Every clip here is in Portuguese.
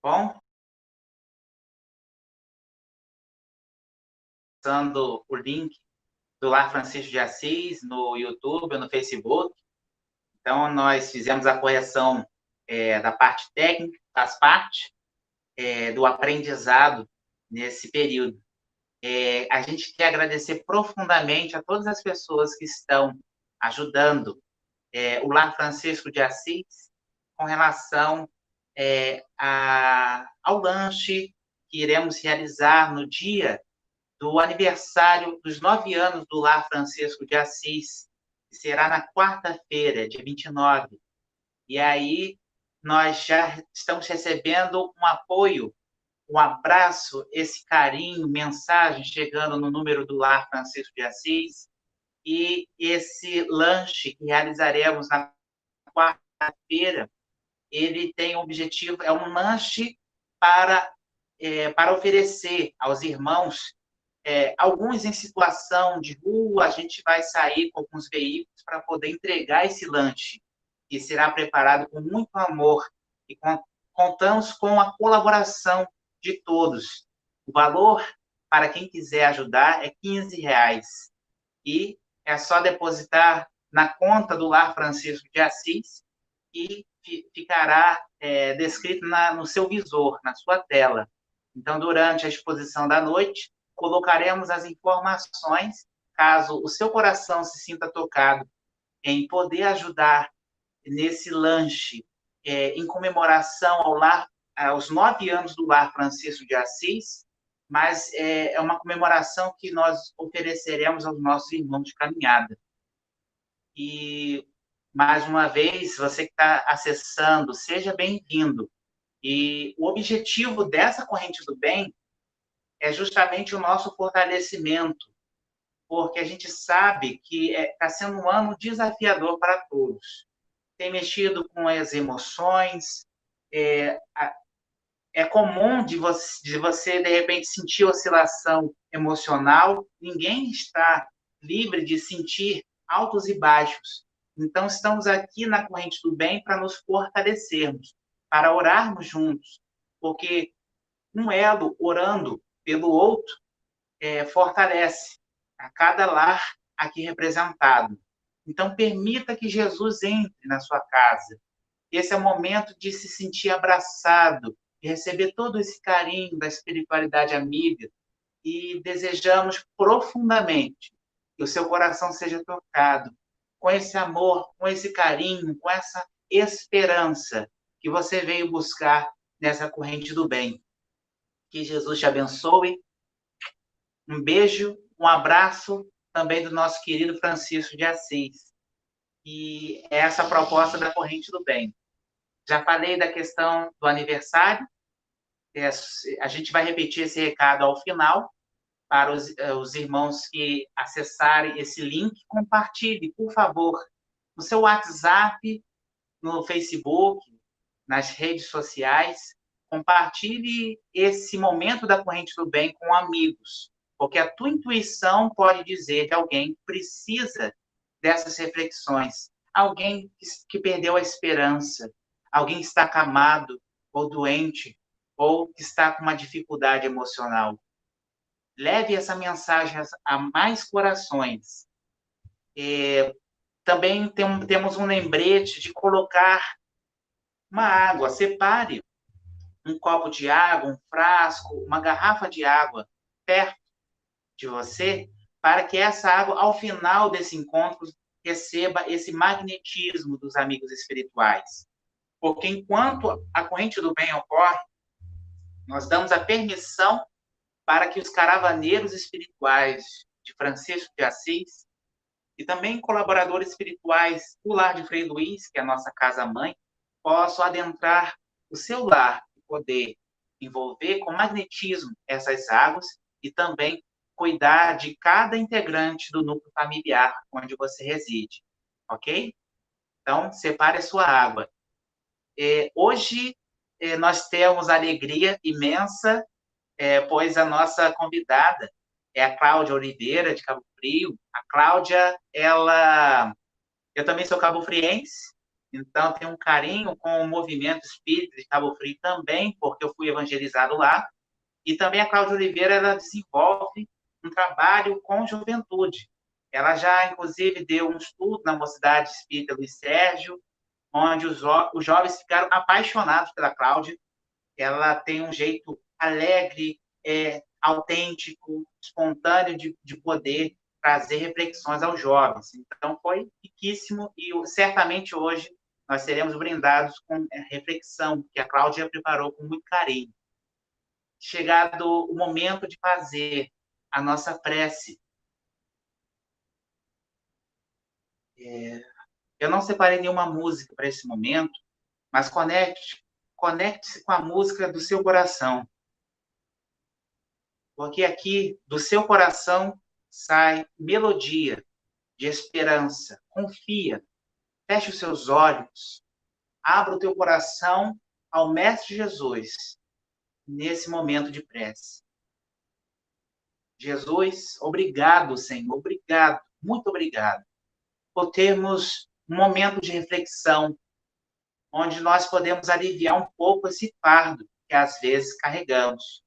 bom? Usando o link do Lar Francisco de Assis no YouTube, no Facebook. Então, nós fizemos a correção da parte técnica, faz parte do aprendizado nesse período. A gente quer agradecer profundamente a todas as pessoas que estão ajudando o Lar Francisco de Assis com relação ao lanche que iremos realizar no dia do aniversário dos 9 anos do Lar Francisco de Assis, que será na quarta-feira, dia 29. E aí nós já estamos recebendo um apoio, um abraço, esse carinho, mensagem chegando no número do Lar Francisco de Assis, e esse lanche que realizaremos na quarta-feira, ele tem o objetivo, é um lanche para oferecer aos irmãos, alguns em situação de rua. A gente vai sair com alguns veículos para poder entregar esse lanche, que será preparado com muito amor, e contamos com a colaboração de todos. O valor, para quem quiser ajudar, é R$ 15, e é só depositar na conta do Lar Francisco de Assis, e ficará descrito no seu visor, na sua tela. Então, durante a exposição da noite, colocaremos as informações, caso o seu coração se sinta tocado em poder ajudar nesse lanche, em comemoração aos 9 anos do Lar Francisco de Assis, mas é uma comemoração que nós ofereceremos aos nossos irmãos de caminhada. E, mais uma vez, você que está acessando, seja bem-vindo. E o objetivo dessa corrente do bem é justamente o nosso fortalecimento, porque a gente sabe que está sendo um ano desafiador para todos. Tem mexido com as emoções, é comum de você, de repente, sentir oscilação emocional. Ninguém está livre de sentir altos e baixos. Então, estamos aqui na corrente do bem para nos fortalecermos, para orarmos juntos, porque um elo orando pelo outro fortalece a cada lar aqui representado. Então, permita que Jesus entre na sua casa. Esse é o momento de se sentir abraçado, de receber todo esse carinho da espiritualidade amiga, e desejamos profundamente que o seu coração seja tocado com esse amor, com esse carinho, com essa esperança que você veio buscar nessa corrente do bem. Que Jesus te abençoe. Um beijo, um abraço também do nosso querido Francisco de Assis. E essa proposta da corrente do bem. Já falei da questão do aniversário. A gente vai repetir esse recado ao final, para os irmãos que acessarem esse link. Compartilhe, por favor, no seu WhatsApp, no Facebook, nas redes sociais. Compartilhe esse momento da corrente do bem com amigos, porque a tua intuição pode dizer de alguém que precisa dessas reflexões, alguém que perdeu a esperança, alguém que está acamado ou doente, ou que está com uma dificuldade emocional. Leve essa mensagem a mais corações. Também temos um lembrete de colocar uma água. Separe um copo de água, um frasco, uma garrafa de água perto de você, para que essa água, ao final desse encontro, receba esse magnetismo dos amigos espirituais. Porque enquanto a corrente do bem ocorre, nós damos a permissão para que os caravaneiros espirituais de Francisco de Assis, e também colaboradores espirituais do Lar de Frei Luís, que é a nossa casa-mãe, possam adentrar o seu lar e poder envolver com magnetismo essas águas, e também cuidar de cada integrante do núcleo familiar onde você reside, ok? Então, separe a sua água. Hoje, nós temos a alegria imensa, pois a nossa convidada é a Cláudia Oliveira, de Cabo Frio. A Cláudia, eu também sou cabo-friense, Então, tenho um carinho com o movimento espírita de Cabo Frio também, porque eu fui evangelizado lá. E também a Cláudia Oliveira, ela desenvolve um trabalho com juventude. Ela já, inclusive, deu um estudo na Mocidade Espírita Luiz Sérgio, onde os jovens ficaram apaixonados pela Cláudia. Ela tem um jeito alegre, autêntico, espontâneo de poder trazer reflexões aos jovens. Então, foi riquíssimo e certamente hoje nós seremos brindados com a reflexão que a Cláudia preparou com muito carinho. Chegado o momento de fazer a nossa prece. Eu não separei nenhuma música para esse momento, mas conecte-se com a música do seu coração. Porque aqui, do seu coração, sai melodia de esperança. Confia. Feche os seus olhos. Abra o teu coração ao Mestre Jesus nesse momento de prece. Jesus, obrigado, Senhor. Obrigado. Muito obrigado por termos um momento de reflexão onde nós podemos aliviar um pouco esse fardo que às vezes carregamos,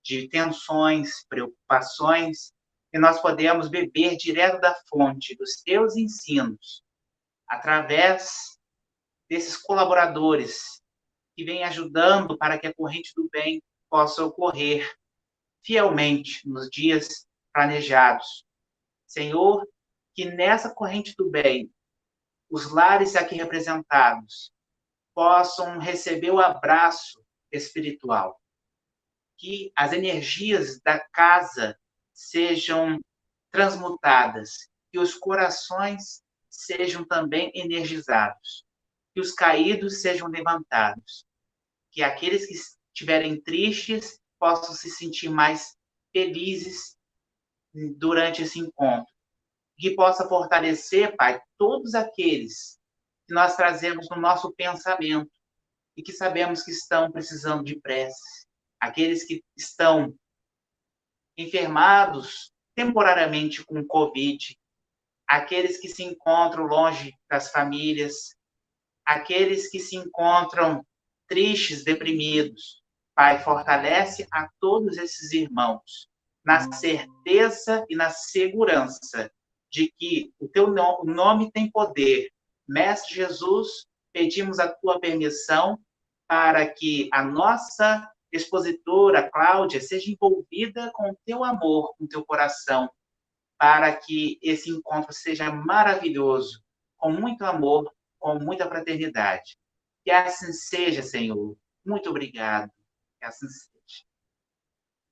de tensões, preocupações, e nós podemos beber direto da fonte dos teus ensinos, através desses colaboradores que vêm ajudando para que a corrente do bem possa ocorrer fielmente nos dias planejados. Senhor, que nessa corrente do bem, os lares aqui representados possam receber o abraço espiritual, que as energias da casa sejam transmutadas, que os corações sejam também energizados, que os caídos sejam levantados, que aqueles que estiverem tristes possam se sentir mais felizes durante esse encontro, que possa fortalecer, Pai, todos aqueles que nós trazemos no nosso pensamento e que sabemos que estão precisando de prece, aqueles que estão enfermados temporariamente com Covid, aqueles que se encontram longe das famílias, aqueles que se encontram tristes, deprimidos. Pai, fortalece a todos esses irmãos na certeza e na segurança de que o teu nome tem poder. Mestre Jesus, pedimos a tua permissão para que a nossa expositora, Cláudia, seja envolvida com o teu amor, com o teu coração, para que esse encontro seja maravilhoso, com muito amor, com muita fraternidade. Que assim seja, Senhor. Muito obrigado. Que assim seja.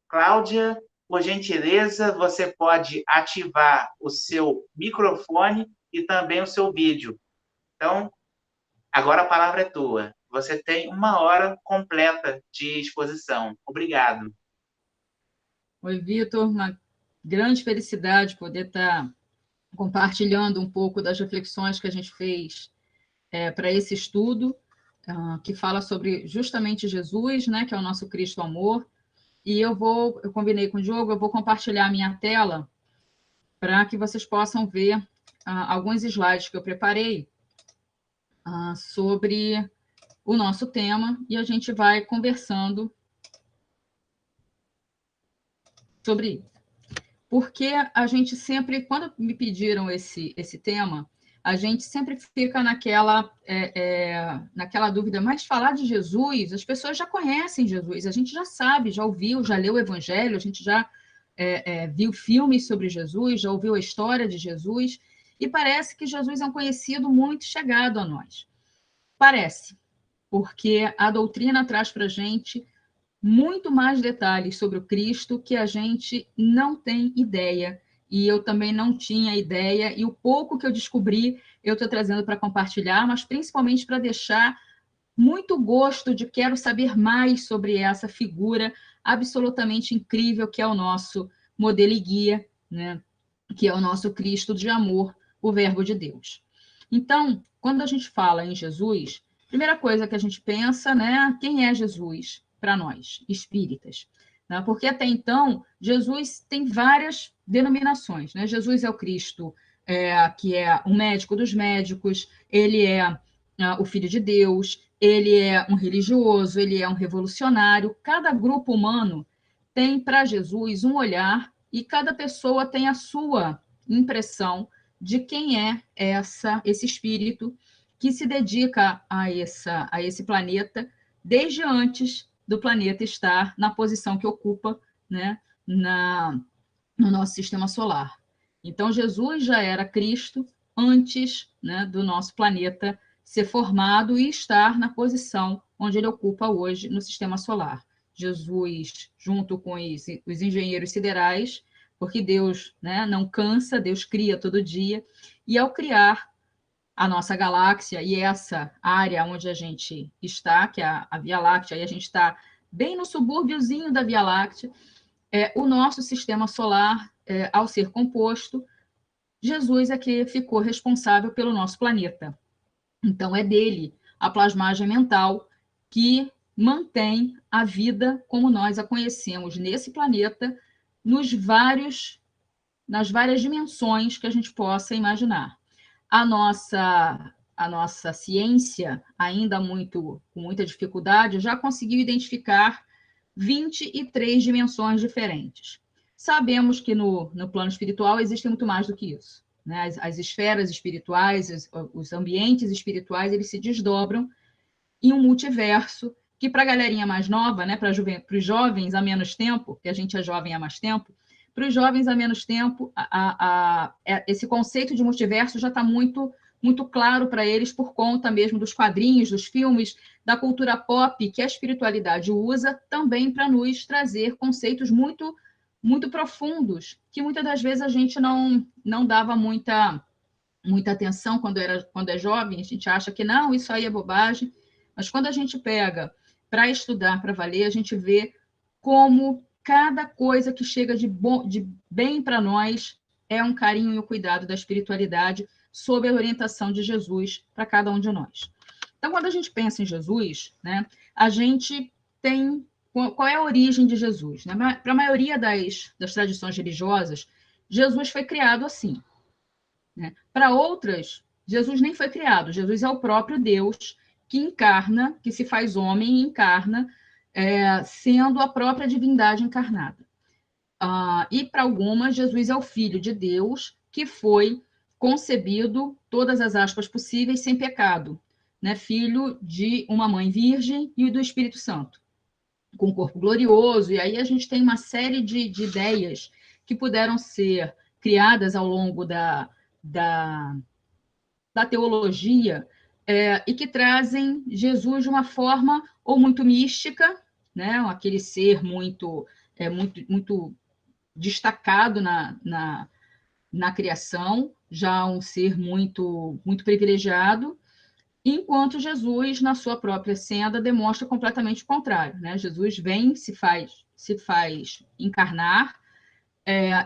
Cláudia, por gentileza, você pode ativar o seu microfone e também o seu vídeo. Então, agora a palavra é tua. Você tem 1 hora completa de exposição. Obrigado. Oi, Vitor. Uma grande felicidade poder estar compartilhando um pouco das reflexões que a gente fez para esse estudo, que fala sobre justamente Jesus, né, que é o nosso Cristo amor. E eu combinei com o Diogo, eu vou compartilhar a minha tela para que vocês possam ver alguns slides que eu preparei sobre o nosso tema, e a gente vai conversando sobre isso. Porque a gente sempre, quando me pediram esse tema, a gente sempre fica naquela dúvida, mas falar de Jesus, as pessoas já conhecem Jesus, a gente já sabe, já ouviu, já leu o Evangelho, a gente já viu filmes sobre Jesus, já ouviu a história de Jesus, e parece que Jesus é um conhecido muito chegado a nós. Parece, porque a doutrina traz para a gente muito mais detalhes sobre o Cristo que a gente não tem ideia, e eu também não tinha ideia, e o pouco que eu descobri, eu estou trazendo para compartilhar, mas principalmente para deixar muito gosto de quero saber mais sobre essa figura absolutamente incrível que é o nosso modelo e guia, né? Que é o nosso Cristo de amor, o Verbo de Deus. Então, quando a gente fala em Jesus, a primeira coisa que a gente pensa, né, quem é Jesus para nós, espíritas? Né? Porque até então, Jesus tem várias denominações. Né? Jesus é o Cristo, que é o médico dos médicos, ele é o Filho de Deus, ele é um religioso, ele é um revolucionário. Cada grupo humano tem para Jesus um olhar e cada pessoa tem a sua impressão de quem é esse espírito que se dedica a esse planeta desde antes do planeta estar na posição que ocupa, né, no nosso sistema solar. Então, Jesus já era Cristo antes, né, do nosso planeta ser formado e estar na posição onde ele ocupa hoje no sistema solar. Jesus, junto com os engenheiros siderais, porque Deus, né, não cansa, Deus cria todo dia, e ao criar a nossa galáxia e essa área onde a gente está, que é a Via Láctea, e a gente está bem no subúrbiozinho da Via Láctea, o nosso sistema solar, ao ser composto, Jesus é que ficou responsável pelo nosso planeta. Então, é dele a plasmagem mental que mantém a vida como nós a conhecemos nesse planeta, nas várias dimensões que a gente possa imaginar. A nossa ciência, ainda com muita dificuldade, já conseguiu identificar 23 dimensões diferentes. Sabemos que no plano espiritual existem muito mais do que isso, né? As esferas espirituais, os ambientes espirituais, eles se desdobram em um multiverso que, para a galerinha mais nova, né, para os jovens há menos tempo, que a gente é jovem há mais tempo, para os jovens há menos tempo, esse conceito de multiverso já está muito claro para eles por conta mesmo dos quadrinhos, dos filmes, da cultura pop, que a espiritualidade usa também para nos trazer conceitos muito profundos, que muitas das vezes a gente não dava muita atenção quando é jovem, a gente acha que não, isso aí é bobagem, mas quando a gente pega para estudar, para valer, a gente vê como cada coisa que chega de bem para nós é um carinho e um cuidado da espiritualidade sob a orientação de Jesus para cada um de nós. Então, quando a gente pensa em Jesus, né, a gente tem... Qual é a origem de Jesus? Né? Para a maioria das tradições religiosas, Jesus foi criado assim. Né? Para outras, Jesus nem foi criado. Jesus é o próprio Deus que encarna, que se faz homem e encarna, sendo a própria divindade encarnada. E para algumas, Jesus é o Filho de Deus que foi concebido, todas as aspas possíveis, sem pecado, né? Filho de uma mãe virgem e do Espírito Santo, com um corpo glorioso. E aí a gente tem uma série de ideias que puderam ser criadas ao longo da teologia, e que trazem Jesus de uma forma ou muito mística, né? Aquele ser muito destacado na criação, já um ser muito privilegiado, enquanto Jesus, na sua própria senda, demonstra completamente o contrário, né? Jesus vem, se faz encarnar,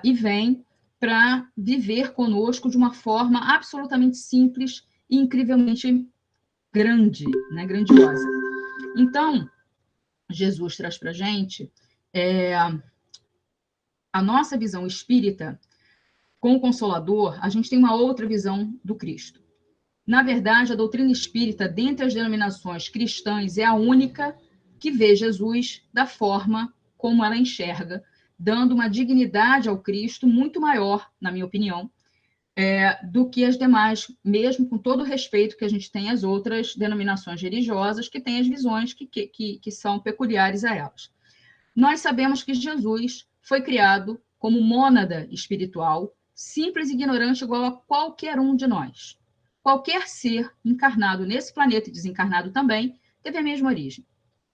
e vem para viver conosco de uma forma absolutamente simples e incrivelmente grande, né? Grandiosa. Então, Jesus traz para a gente a nossa visão espírita. Com o Consolador, a gente tem uma outra visão do Cristo. Na verdade, a doutrina espírita, dentre as denominações cristãs, é a única que vê Jesus da forma como ela enxerga, dando uma dignidade ao Cristo muito maior, na minha opinião, do que as demais, mesmo com todo o respeito que a gente tem às outras denominações religiosas, que têm as visões que são peculiares a elas. Nós sabemos que Jesus foi criado como mônada espiritual, simples e ignorante, igual a qualquer um de nós. Qualquer ser encarnado nesse planeta e desencarnado também teve a mesma origem.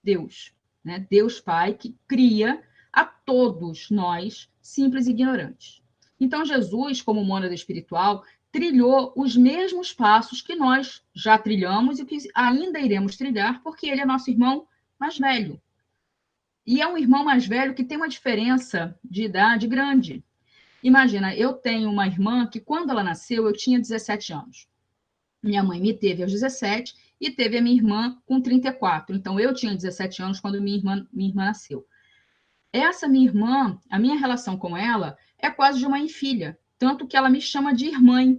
Deus, né? Deus Pai, que cria a todos nós, simples e ignorantes. Então, Jesus, como mônada espiritual, trilhou os mesmos passos que nós já trilhamos e que ainda iremos trilhar, porque ele é nosso irmão mais velho. E é um irmão mais velho que tem uma diferença de idade grande. Imagina, eu tenho uma irmã que, quando ela nasceu, eu tinha 17 anos. Minha mãe me teve aos 17 e teve a minha irmã com 34. Então, eu tinha 17 anos quando minha irmã nasceu. Essa minha irmã, a minha relação com ela é quase de mãe e filha, tanto que ela me chama de irmã.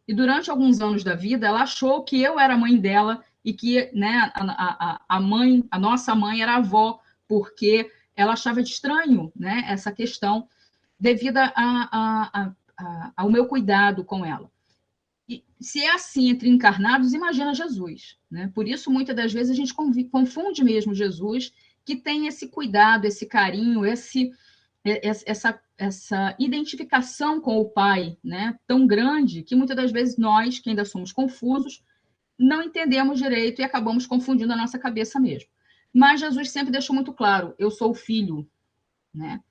e durante alguns anos da vida, ela achou que eu era a mãe dela e que, né, a nossa mãe era a avó, porque ela achava estranho, né, essa questão devido ao meu cuidado com ela. E se é assim entre encarnados, imagina Jesus, né? Por isso, muitas das vezes, a gente confunde mesmo Jesus, que tem esse cuidado, esse carinho, essa identificação com o Pai, né, tão grande, que muitas das vezes nós, que ainda somos confusos, não entendemos direito e acabamos confundindo a nossa cabeça mesmo. Mas Jesus sempre deixou muito claro, eu sou o filho, né?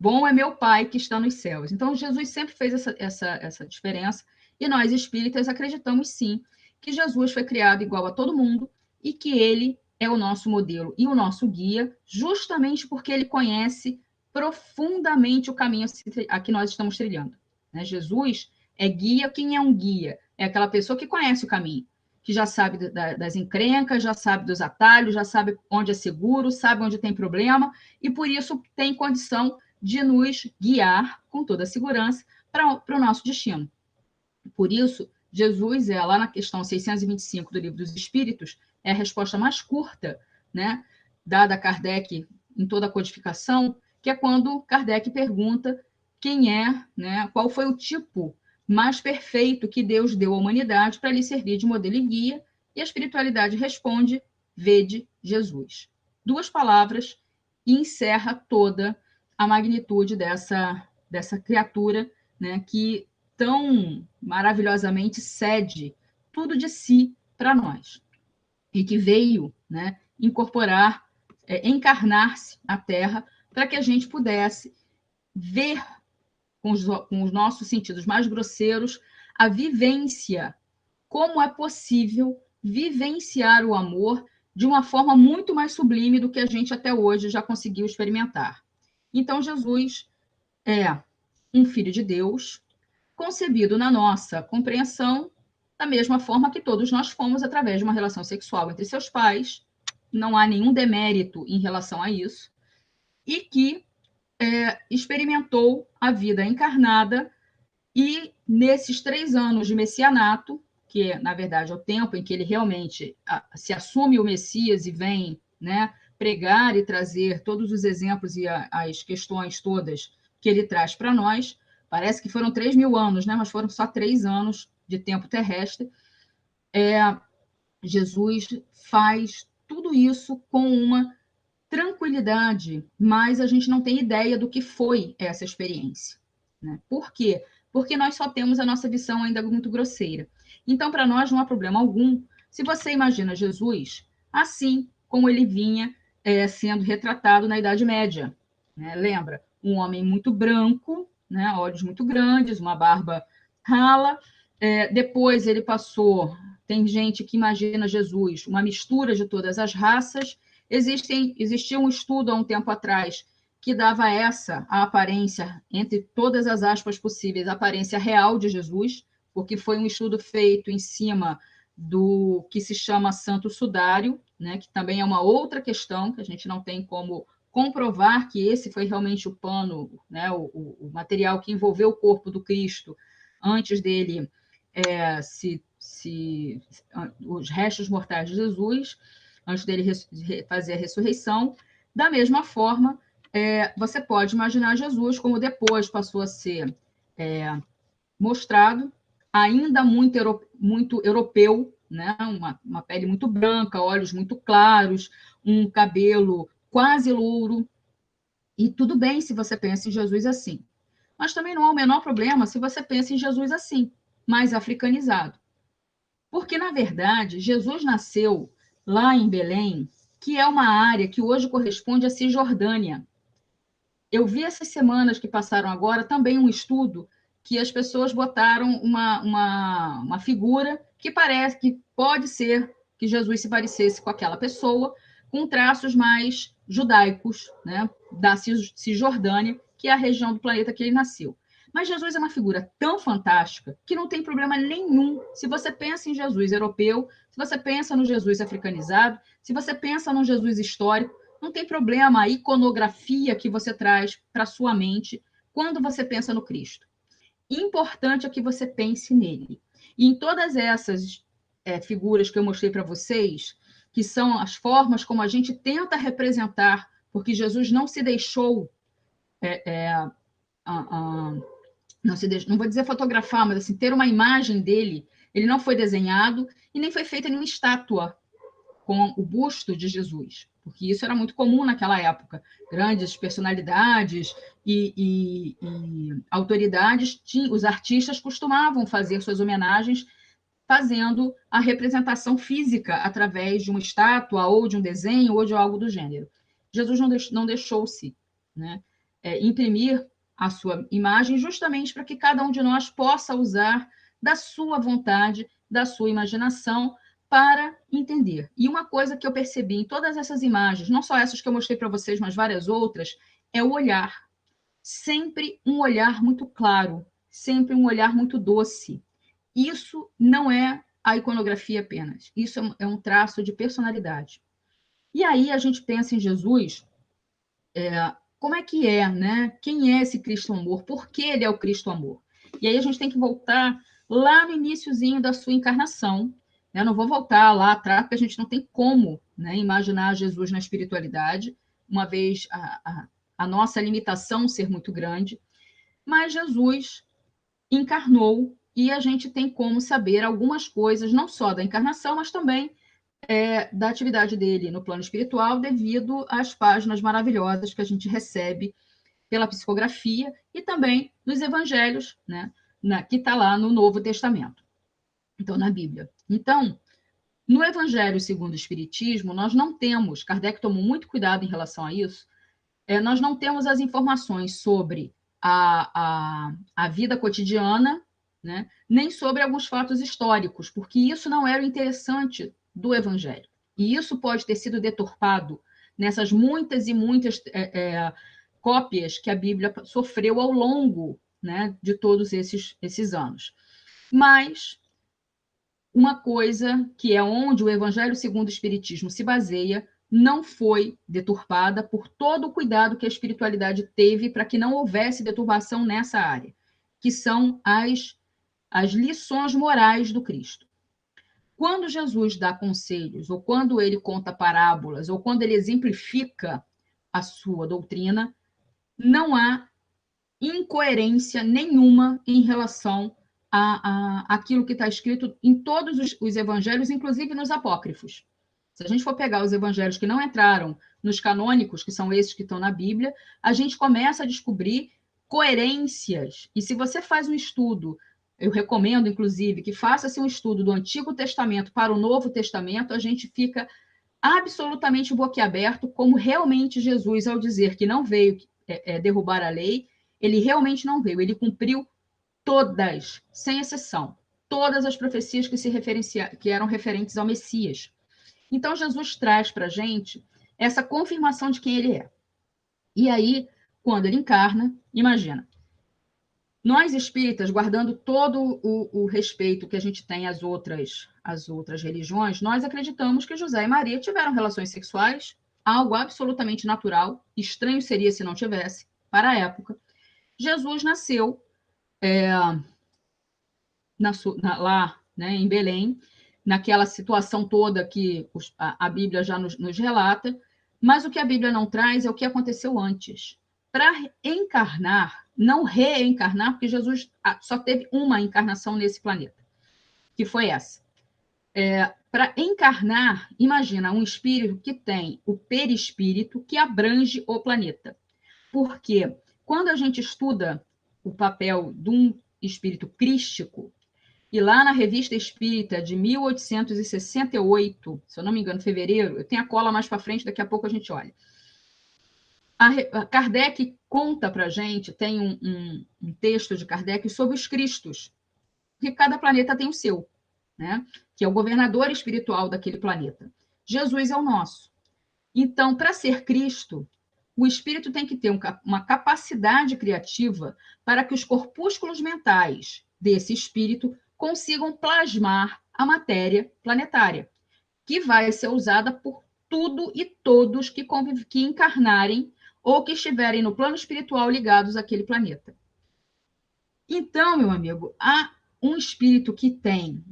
Bom é meu Pai que está nos céus. Então, Jesus sempre fez essa diferença, e nós, espíritas, acreditamos sim que Jesus foi criado igual a todo mundo e que ele é o nosso modelo e o nosso guia, justamente porque ele conhece profundamente o caminho a que nós estamos trilhando. Né? Jesus é guia. Quem é um guia? É aquela pessoa que conhece o caminho, que já sabe das encrencas, já sabe dos atalhos, já sabe onde é seguro, sabe onde tem problema, e por isso tem condição de nos guiar com toda a segurança para o nosso destino. Por isso, Jesus, lá na questão 625 do Livro dos Espíritos, é a resposta mais curta, né, dada a Kardec em toda a codificação, que é quando Kardec pergunta quem é, né, qual foi o tipo mais perfeito que Deus deu à humanidade para lhe servir de modelo e guia, e a espiritualidade responde, vede Jesus. 2 palavras e encerra toda a magnitude dessa criatura, né, que tão maravilhosamente cede tudo de si para nós, e que veio, né, incorporar, encarnar-se na Terra, para que a gente pudesse ver com os nossos sentidos mais grosseiros a vivência, como é possível vivenciar o amor de uma forma muito mais sublime do que a gente até hoje já conseguiu experimentar. Então, Jesus é um filho de Deus, concebido na nossa compreensão, da mesma forma que todos nós fomos através de uma relação sexual entre seus pais, não há nenhum demérito em relação a isso, e que experimentou a vida encarnada, e nesses 3 anos de messianato, que na verdade é o tempo em que ele realmente se assume o Messias e vem, né, pregar e trazer todos os exemplos e as questões todas que ele traz para nós. Parece que foram 3.000 anos, né, mas foram só 3 anos de tempo terrestre. Jesus faz tudo isso com uma tranquilidade, mas a gente não tem ideia do que foi essa experiência. Né? Por quê? Porque nós só temos a nossa visão ainda muito grosseira. Então, para nós, não há problema algum se você imagina Jesus assim como ele vinha sendo retratado na Idade Média. Né? Lembra? Um homem muito branco, né? Olhos muito grandes, uma barba rala. Depois ele passou... Tem gente que imagina Jesus uma mistura de todas as raças. Existia um estudo há um tempo atrás que dava a aparência, entre todas as aspas possíveis, a aparência real de Jesus, porque foi um estudo feito em cima do que se chama Santo Sudário, né, que também é uma outra questão, que a gente não tem como comprovar que esse foi realmente o pano, né, o material que envolveu o corpo do Cristo antes dele os restos mortais de Jesus, antes dele fazer a ressurreição. Da mesma forma, você pode imaginar Jesus como depois passou a ser mostrado, ainda muito europeu, né? Uma pele muito branca, olhos muito claros, um cabelo quase louro. E tudo bem se você pensa em Jesus assim. Mas também não há o menor problema se você pensa em Jesus assim, mais africanizado. Porque, na verdade, Jesus nasceu lá em Belém, que é uma área que hoje corresponde à Cisjordânia. Eu vi essas semanas que passaram agora também um estudo que as pessoas botaram uma figura que parece que pode ser que Jesus se parecesse com aquela pessoa, com traços mais judaicos, né, da Cisjordânia, que é a região do planeta que ele nasceu. Mas Jesus é uma figura tão fantástica que não tem problema nenhum. Se você pensa em Jesus europeu, se você pensa no Jesus africanizado, se você pensa no Jesus histórico, não tem problema a iconografia que você traz para sua mente quando você pensa no Cristo. importante é que você pense nele. E em todas essas figuras que eu mostrei para vocês, que são as formas como a gente tenta representar, porque Jesus não se deixou, não vou dizer fotografar, mas assim, ter uma imagem dele. Ele não foi desenhado e nem foi feita nenhuma estátua com o busto de Jesus, porque isso era muito comum naquela época. Grandes personalidades e autoridades, os artistas costumavam fazer suas homenagens fazendo a representação física através de uma estátua ou de um desenho ou de algo do gênero. Jesus não deixou-se, né, imprimir a sua imagem justamente para que cada um de nós possa usar da sua vontade, da sua imaginação, para entender. E uma coisa que eu percebi em todas essas imagens, não só essas que eu mostrei para vocês, mas várias outras, é o olhar. Sempre um olhar muito claro, sempre um olhar muito doce. Isso não é a iconografia apenas, isso é um traço de personalidade. E aí a gente pensa em Jesus, como é que é, né? Quem é esse Cristo amor? Por que ele é o Cristo amor? E aí a gente tem que voltar lá no iniciozinho da sua encarnação. Eu não vou voltar lá atrás, porque a gente não tem como, né, imaginar Jesus na espiritualidade, uma vez a nossa limitação ser muito grande. Mas Jesus encarnou e a gente tem como saber algumas coisas, não só da encarnação, mas também da atividade dele no plano espiritual, devido às páginas maravilhosas que a gente recebe pela psicografia e também nos evangelhos, né, que está lá no Novo Testamento, então na Bíblia. Então, no Evangelho segundo o Espiritismo, nós não temos, Kardec tomou muito cuidado em relação a isso, nós não temos as informações sobre a vida cotidiana, né, nem sobre alguns fatos históricos, porque isso não era o interessante do Evangelho. E isso pode ter sido deturpado nessas muitas e muitas cópias que a Bíblia sofreu ao longo, né, de todos esses anos. Mas uma coisa que é onde o Evangelho segundo o Espiritismo se baseia não foi deturpada por todo o cuidado que a espiritualidade teve para que não houvesse deturpação nessa área, que são as lições morais do Cristo. Quando Jesus dá conselhos, ou quando ele conta parábolas, ou quando ele exemplifica a sua doutrina, não há incoerência nenhuma em relação àquilo que está escrito em todos os evangelhos, inclusive nos apócrifos. Se a gente for pegar os evangelhos que não entraram nos canônicos, que são esses que estão na Bíblia, a gente começa a descobrir coerências. E se você faz um estudo, eu recomendo, inclusive, que faça-se um estudo do Antigo Testamento para o Novo Testamento, a gente fica absolutamente boquiaberto como realmente Jesus, ao dizer que não veio derrubar a lei, ele realmente não veio, ele cumpriu todas, sem exceção, todas as profecias que eram referentes ao Messias. Então, Jesus traz para a gente essa confirmação de quem ele é. E aí, quando ele encarna, imagina, nós espíritas, guardando todo o respeito que a gente tem às outras religiões, nós acreditamos que José e Maria tiveram relações sexuais, algo absolutamente natural, estranho seria se não tivesse, para a época. Jesus nasceu lá, né, em Belém, naquela situação toda que a Bíblia já nos relata, mas o que a Bíblia não traz é o que aconteceu antes. Para encarnar, não reencarnar, porque Jesus só teve uma encarnação nesse planeta, que foi essa. Para encarnar, imagina um espírito que tem o perispírito que abrange o planeta. Porque quando a gente estuda o papel de um espírito crístico, e lá na Revista Espírita de 1868, se eu não me engano, fevereiro, eu tenho a cola mais para frente, daqui a pouco a gente olha. A Kardec conta para a gente, tem um texto de Kardec sobre os Cristos, que cada planeta tem o seu, né? Que é o governador espiritual daquele planeta. Jesus é o nosso. Então, para ser Cristo, o espírito tem que ter uma capacidade criativa para que os corpúsculos mentais desse espírito consigam plasmar a matéria planetária, que vai ser usada por tudo e todos que encarnarem ou que estiverem no plano espiritual ligados àquele planeta. Então, meu amigo, há um espírito que tem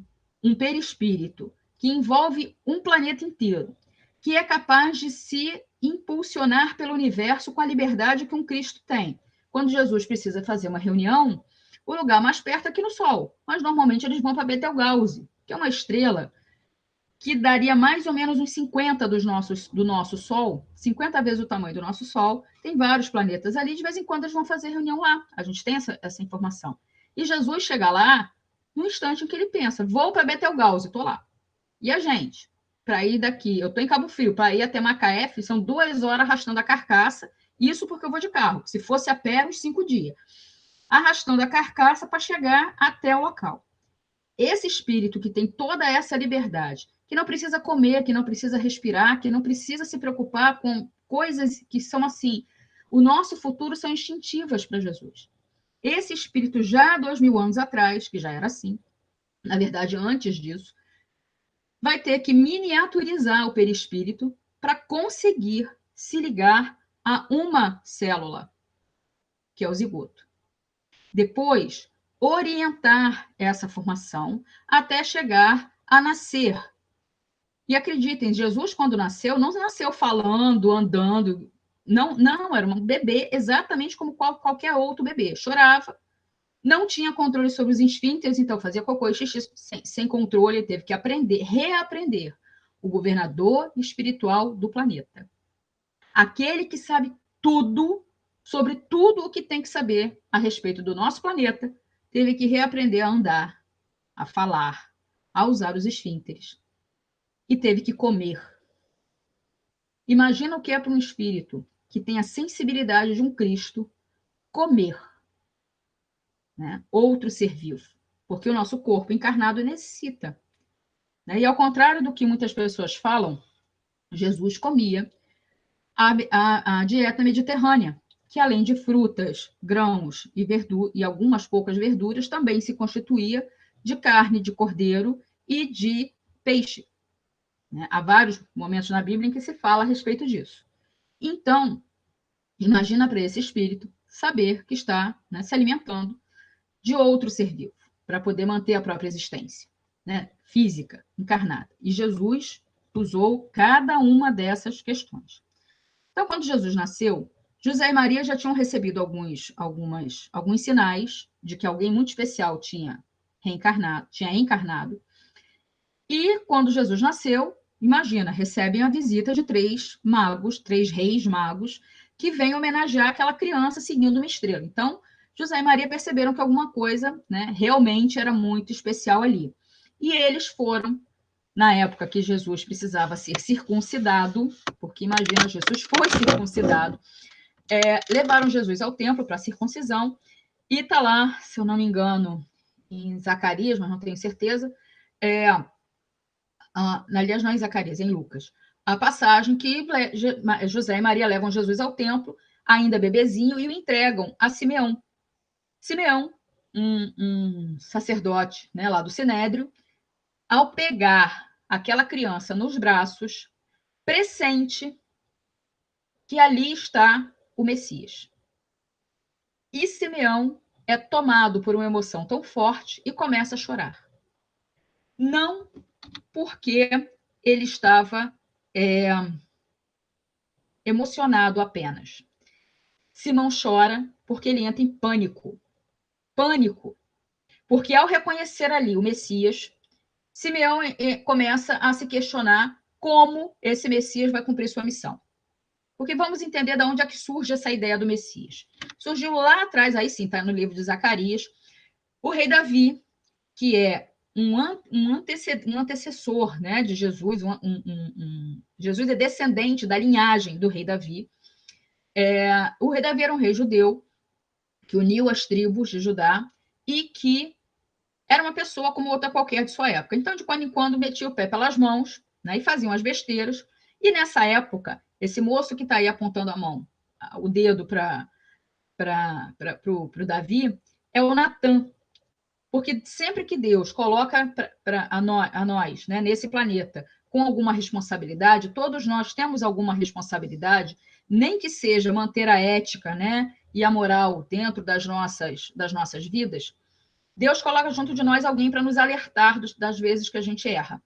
um perispírito que envolve um planeta inteiro, que é capaz de se impulsionar pelo universo com a liberdade que um Cristo tem. Quando Jesus precisa fazer uma reunião, o lugar mais perto é aqui no Sol, mas normalmente eles vão para Betelgeuse, que é uma estrela que daria mais ou menos uns 50 do nosso Sol, 50 vezes o tamanho do nosso Sol. Tem vários planetas ali, de vez em quando eles vão fazer reunião lá. A gente tem essa informação. E Jesus chega lá no instante em que ele pensa, vou para Betelgeuse, estou lá. E a gente, para ir daqui, eu estou em Cabo Frio, para ir até Macaé, são 2 horas arrastando a carcaça, isso porque eu vou de carro. Se fosse a pé, uns 5 dias. Arrastando a carcaça para chegar até o local. Esse espírito que tem toda essa liberdade, que não precisa comer, que não precisa respirar, que não precisa se preocupar com coisas que são assim, o nosso futuro são instintivas para Jesus. Esse espírito já há 2000 anos atrás, que já era assim, na verdade antes disso, vai ter que miniaturizar o perispírito para conseguir se ligar a uma célula, que é o zigoto. Depois, orientar essa formação até chegar a nascer. E acreditem, Jesus, quando nasceu, não nasceu falando, andando. Não, era um bebê exatamente como qualquer outro bebê. Chorava, não tinha controle sobre os esfíncteres, então fazia cocô e xixi sem controle, teve que aprender, reaprender. O governador espiritual do planeta. Aquele que sabe tudo, sobre tudo o que tem que saber a respeito do nosso planeta, teve que reaprender a andar, a falar, a usar os esfíncteres. E teve que comer. Imagina o que é para um espírito que tem a sensibilidade de um Cristo comer, né? Outro ser vivo. Porque o nosso corpo encarnado necessita. Né? E ao contrário do que muitas pessoas falam, Jesus comia a dieta mediterrânea, que além de frutas, grãos e algumas poucas verduras, também se constituía de carne de cordeiro e de peixe. Né? Há vários momentos na Bíblia em que se fala a respeito disso. Então, imagina para esse espírito saber que está, né, se alimentando de outro ser vivo, para poder manter a própria existência, né, física, encarnada. E Jesus usou cada uma dessas questões. Então, quando Jesus nasceu, José e Maria já tinham recebido alguns sinais de que alguém muito especial tinha encarnado. E quando Jesus nasceu, imagina, recebem a visita de 3 magos, 3 reis magos, que vêm homenagear aquela criança seguindo uma estrela. Então, José e Maria perceberam que alguma coisa, né, realmente era muito especial ali. E eles foram, na época que Jesus precisava ser circuncidado, porque imagina, Jesus foi circuncidado, levaram Jesus ao templo para a circuncisão, e está lá, se eu não me engano, em Zacarias, mas não tenho certeza, aliás, não é em Zacarias, é em Lucas, a passagem que José e Maria levam Jesus ao templo, ainda bebezinho, e o entregam a Simeão. Simeão, um sacerdote, né, lá do Sinédrio, ao pegar aquela criança nos braços, pressente que ali está o Messias. E Simeão é tomado por uma emoção tão forte e começa a chorar. Não porque ele estava emocionado apenas. Simão chora porque ele entra em pânico. Pânico. Porque ao reconhecer ali o Messias, Simeão começa a se questionar como esse Messias vai cumprir sua missão. Porque vamos entender de onde é que surge essa ideia do Messias. Surgiu lá atrás, aí sim, está no livro de Zacarias, o rei Davi, que é um antecessor, né, de Jesus. Jesus é descendente da linhagem do rei Davi. O rei Davi era um rei judeu que uniu as tribos de Judá e que era uma pessoa como outra qualquer de sua época. Então, de quando em quando, metia o pé pelas mãos, né, e faziam as besteiras. E nessa época, esse moço que está aí apontando a mão, o dedo para o Davi, é o Natan. Porque sempre que Deus coloca a nós, né, nesse planeta, com alguma responsabilidade, todos nós temos alguma responsabilidade, nem que seja manter a ética, né, e a moral dentro das nossas vidas, Deus coloca junto de nós alguém para nos alertar das vezes que a gente erra.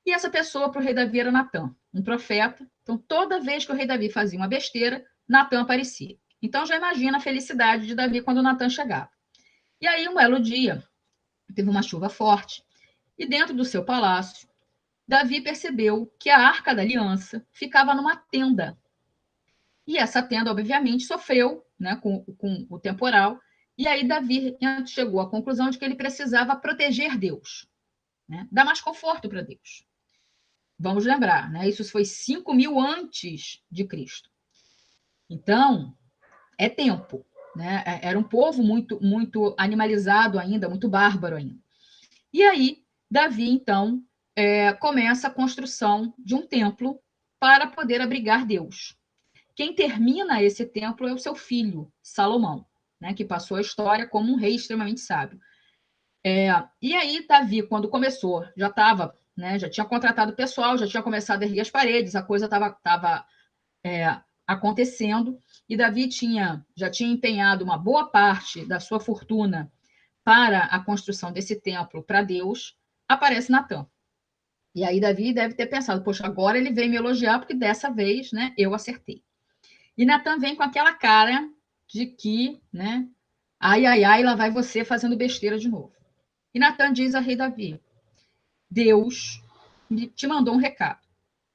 E essa pessoa para o rei Davi era Natã, um profeta. Então, toda vez que o rei Davi fazia uma besteira, Natã aparecia. Então, já imagina a felicidade de Davi quando Natã chegava. E aí, um belo dia, teve uma chuva forte, e dentro do seu palácio, Davi percebeu que a Arca da Aliança ficava numa tenda. E essa tenda, obviamente, sofreu, né, com o temporal, e aí Davi chegou à conclusão de que ele precisava proteger Deus, né, dar mais conforto para Deus. Vamos lembrar, né? Isso foi 5.000 antes de Cristo. Então, é tempo, né? Era um povo muito, muito animalizado ainda, muito bárbaro ainda. E aí, Davi, então, começa a construção de um templo para poder abrigar Deus. Quem termina esse templo é o seu filho, Salomão, né? Que passou a história como um rei extremamente sábio. E aí, Davi, quando começou, já estava, né, já tinha contratado pessoal, já tinha começado a erguer as paredes, a coisa estava acontecendo, e Davi já tinha empenhado uma boa parte da sua fortuna para a construção desse templo para Deus. Aparece Natã. E aí Davi deve ter pensado, poxa, agora ele veio me elogiar, porque dessa vez, né, eu acertei. E Natã vem com aquela cara de que, né, ai, ai, ai, lá vai você fazendo besteira de novo. E Natã diz a rei Davi, Deus te mandou um recado.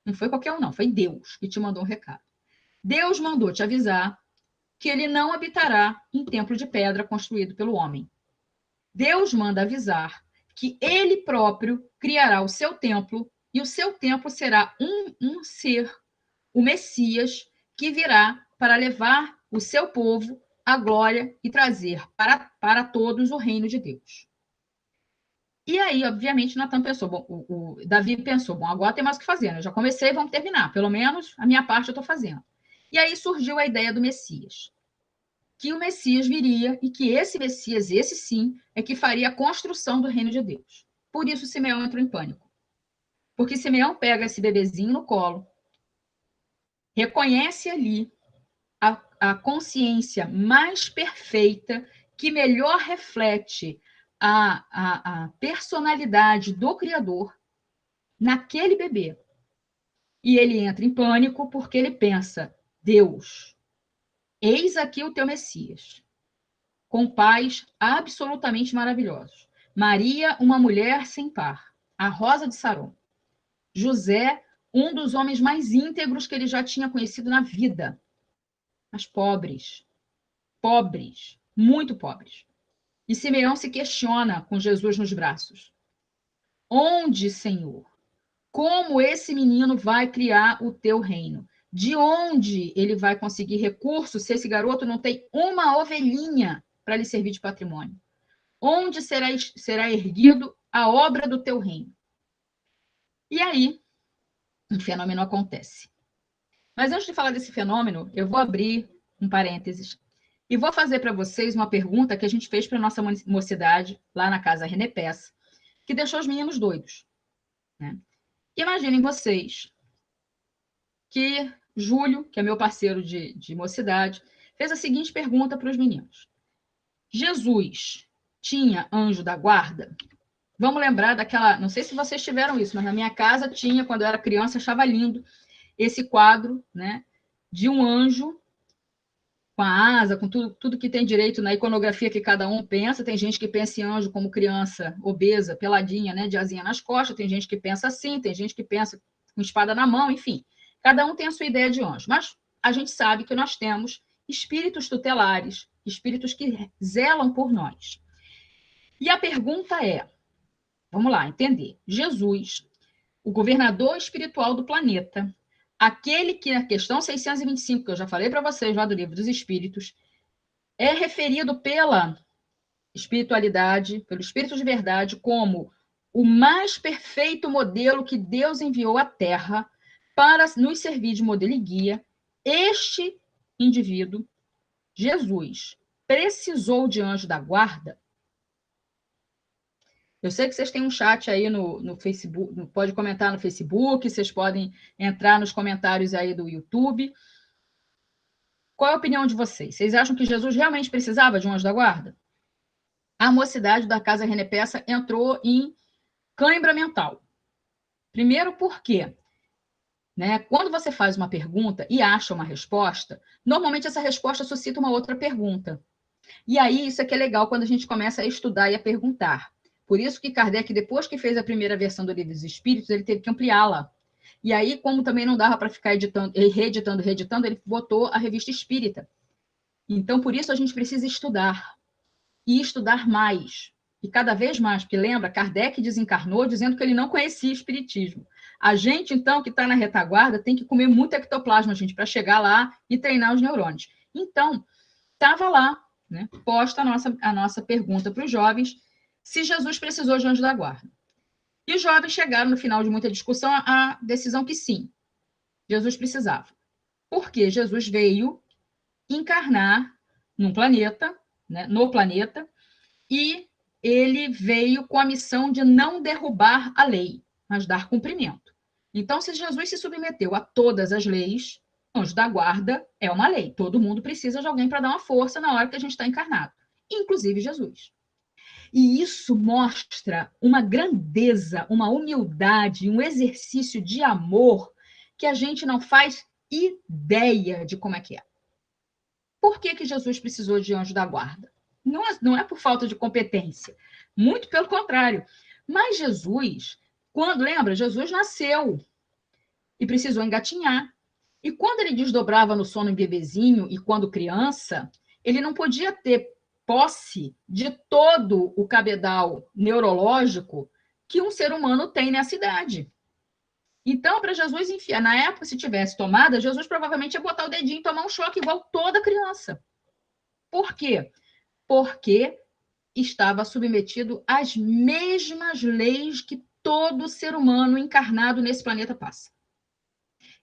Não foi qualquer um, não. Foi Deus que te mandou um recado. Deus mandou te avisar que ele não habitará em templo de pedra construído pelo homem. Deus manda avisar que ele próprio criará o seu templo e o seu templo será um ser, o Messias, que virá para levar o seu povo à glória e trazer para todos o reino de Deus. E aí, obviamente, Natã pensou, bom, o Davi pensou, bom, agora tem mais o que fazer, né? Eu já comecei, vamos terminar. Pelo menos a minha parte eu estou fazendo. E aí surgiu a ideia do Messias. Que o Messias viria e que esse Messias, esse sim, é que faria a construção do reino de Deus. Por isso Simeão entrou em pânico. Porque Simeão pega esse bebezinho no colo, reconhece ali a consciência mais perfeita, que melhor reflete a personalidade do Criador naquele bebê. E ele entra em pânico porque ele pensa, Deus, eis aqui o teu Messias, com pais absolutamente maravilhosos. Maria, uma mulher sem par, a Rosa de Saron. José, um dos homens mais íntegros que ele já tinha conhecido na vida. Mas pobres, muito pobres. E Simeão se questiona com Jesus nos braços. Onde, Senhor? Como esse menino vai criar o teu reino? De onde ele vai conseguir recursos se esse garoto não tem uma ovelhinha para lhe servir de patrimônio? Onde será erguido a obra do teu reino? E aí, um fenômeno acontece. Mas antes de falar desse fenômeno, eu vou abrir um parênteses e vou fazer para vocês uma pergunta que a gente fez para a nossa mocidade, lá na casa René Pess, que deixou os meninos doidos, né? Imaginem vocês que Júlio, que é meu parceiro de mocidade, fez a seguinte pergunta para os meninos. Jesus tinha anjo da guarda? Vamos lembrar daquela... Não sei se vocês tiveram isso, mas na minha casa tinha, quando eu era criança, achava lindo esse quadro, né, de um anjo com a asa, com tudo que tem direito na iconografia que cada um pensa. Tem gente que pensa em anjo como criança obesa, peladinha, né, de asinha nas costas. Tem gente que pensa assim, tem gente que pensa com espada na mão, enfim. Cada um tem a sua ideia de anjo. Mas a gente sabe que nós temos espíritos tutelares, espíritos que zelam por nós. E a pergunta é, vamos lá, entender. Jesus, o governador espiritual do planeta, aquele que na questão 625, que eu já falei para vocês lá do Livro dos Espíritos, é referido pela espiritualidade, pelo Espírito de Verdade, como o mais perfeito modelo que Deus enviou à Terra para nos servir de modelo e guia. Este indivíduo, Jesus, precisou de anjo da guarda? Eu sei que vocês têm um chat aí no Facebook, pode comentar no Facebook, vocês podem entrar nos comentários aí do YouTube. Qual é a opinião de vocês? Vocês acham que Jesus realmente precisava de um anjo da guarda? A mocidade da Casa René Peça entrou em cãibra mental. Primeiro, por quê? Né? Quando você faz uma pergunta e acha uma resposta, normalmente essa resposta suscita uma outra pergunta. E aí, isso é que é legal quando a gente começa a estudar e a perguntar. Por isso que Kardec, depois que fez a primeira versão do Livro dos Espíritos, ele teve que ampliá-la. E aí, como também não dava para ficar editando, reeditando, ele botou a Revista Espírita. Então, por isso a gente precisa estudar. E estudar mais. E cada vez mais, porque lembra, Kardec desencarnou dizendo que ele não conhecia espiritismo. A gente, então, que está na retaguarda, tem que comer muito ectoplasma, gente, para chegar lá e treinar os neurônios. Então, estava lá, né, posta a nossa pergunta para os jovens, se Jesus precisou de anjo da guarda. E os jovens chegaram, no final de muita discussão, à decisão que sim, Jesus precisava. Porque Jesus veio encarnar num planeta, né, no planeta, e ele veio com a missão de não derrubar a lei, mas dar cumprimento. Então, se Jesus se submeteu a todas as leis, anjo da guarda é uma lei. Todo mundo precisa de alguém para dar uma força na hora que a gente está encarnado, inclusive Jesus. E isso mostra uma grandeza, uma humildade, um exercício de amor que a gente não faz ideia de como é que é. Por que Jesus precisou de anjo da guarda? Não é por falta de competência, muito pelo contrário. Mas Jesus, lembra, Jesus nasceu e precisou engatinhar. E quando ele desdobrava no sono em bebezinho e quando criança, ele não podia ter posse de todo o cabedal neurológico que um ser humano tem nessa idade. Então, para Jesus enfiar, na época, se tivesse tomada, Jesus provavelmente ia botar o dedinho e tomar um choque igual toda criança. Por quê? Porque estava submetido às mesmas leis que todo ser humano encarnado nesse planeta passa.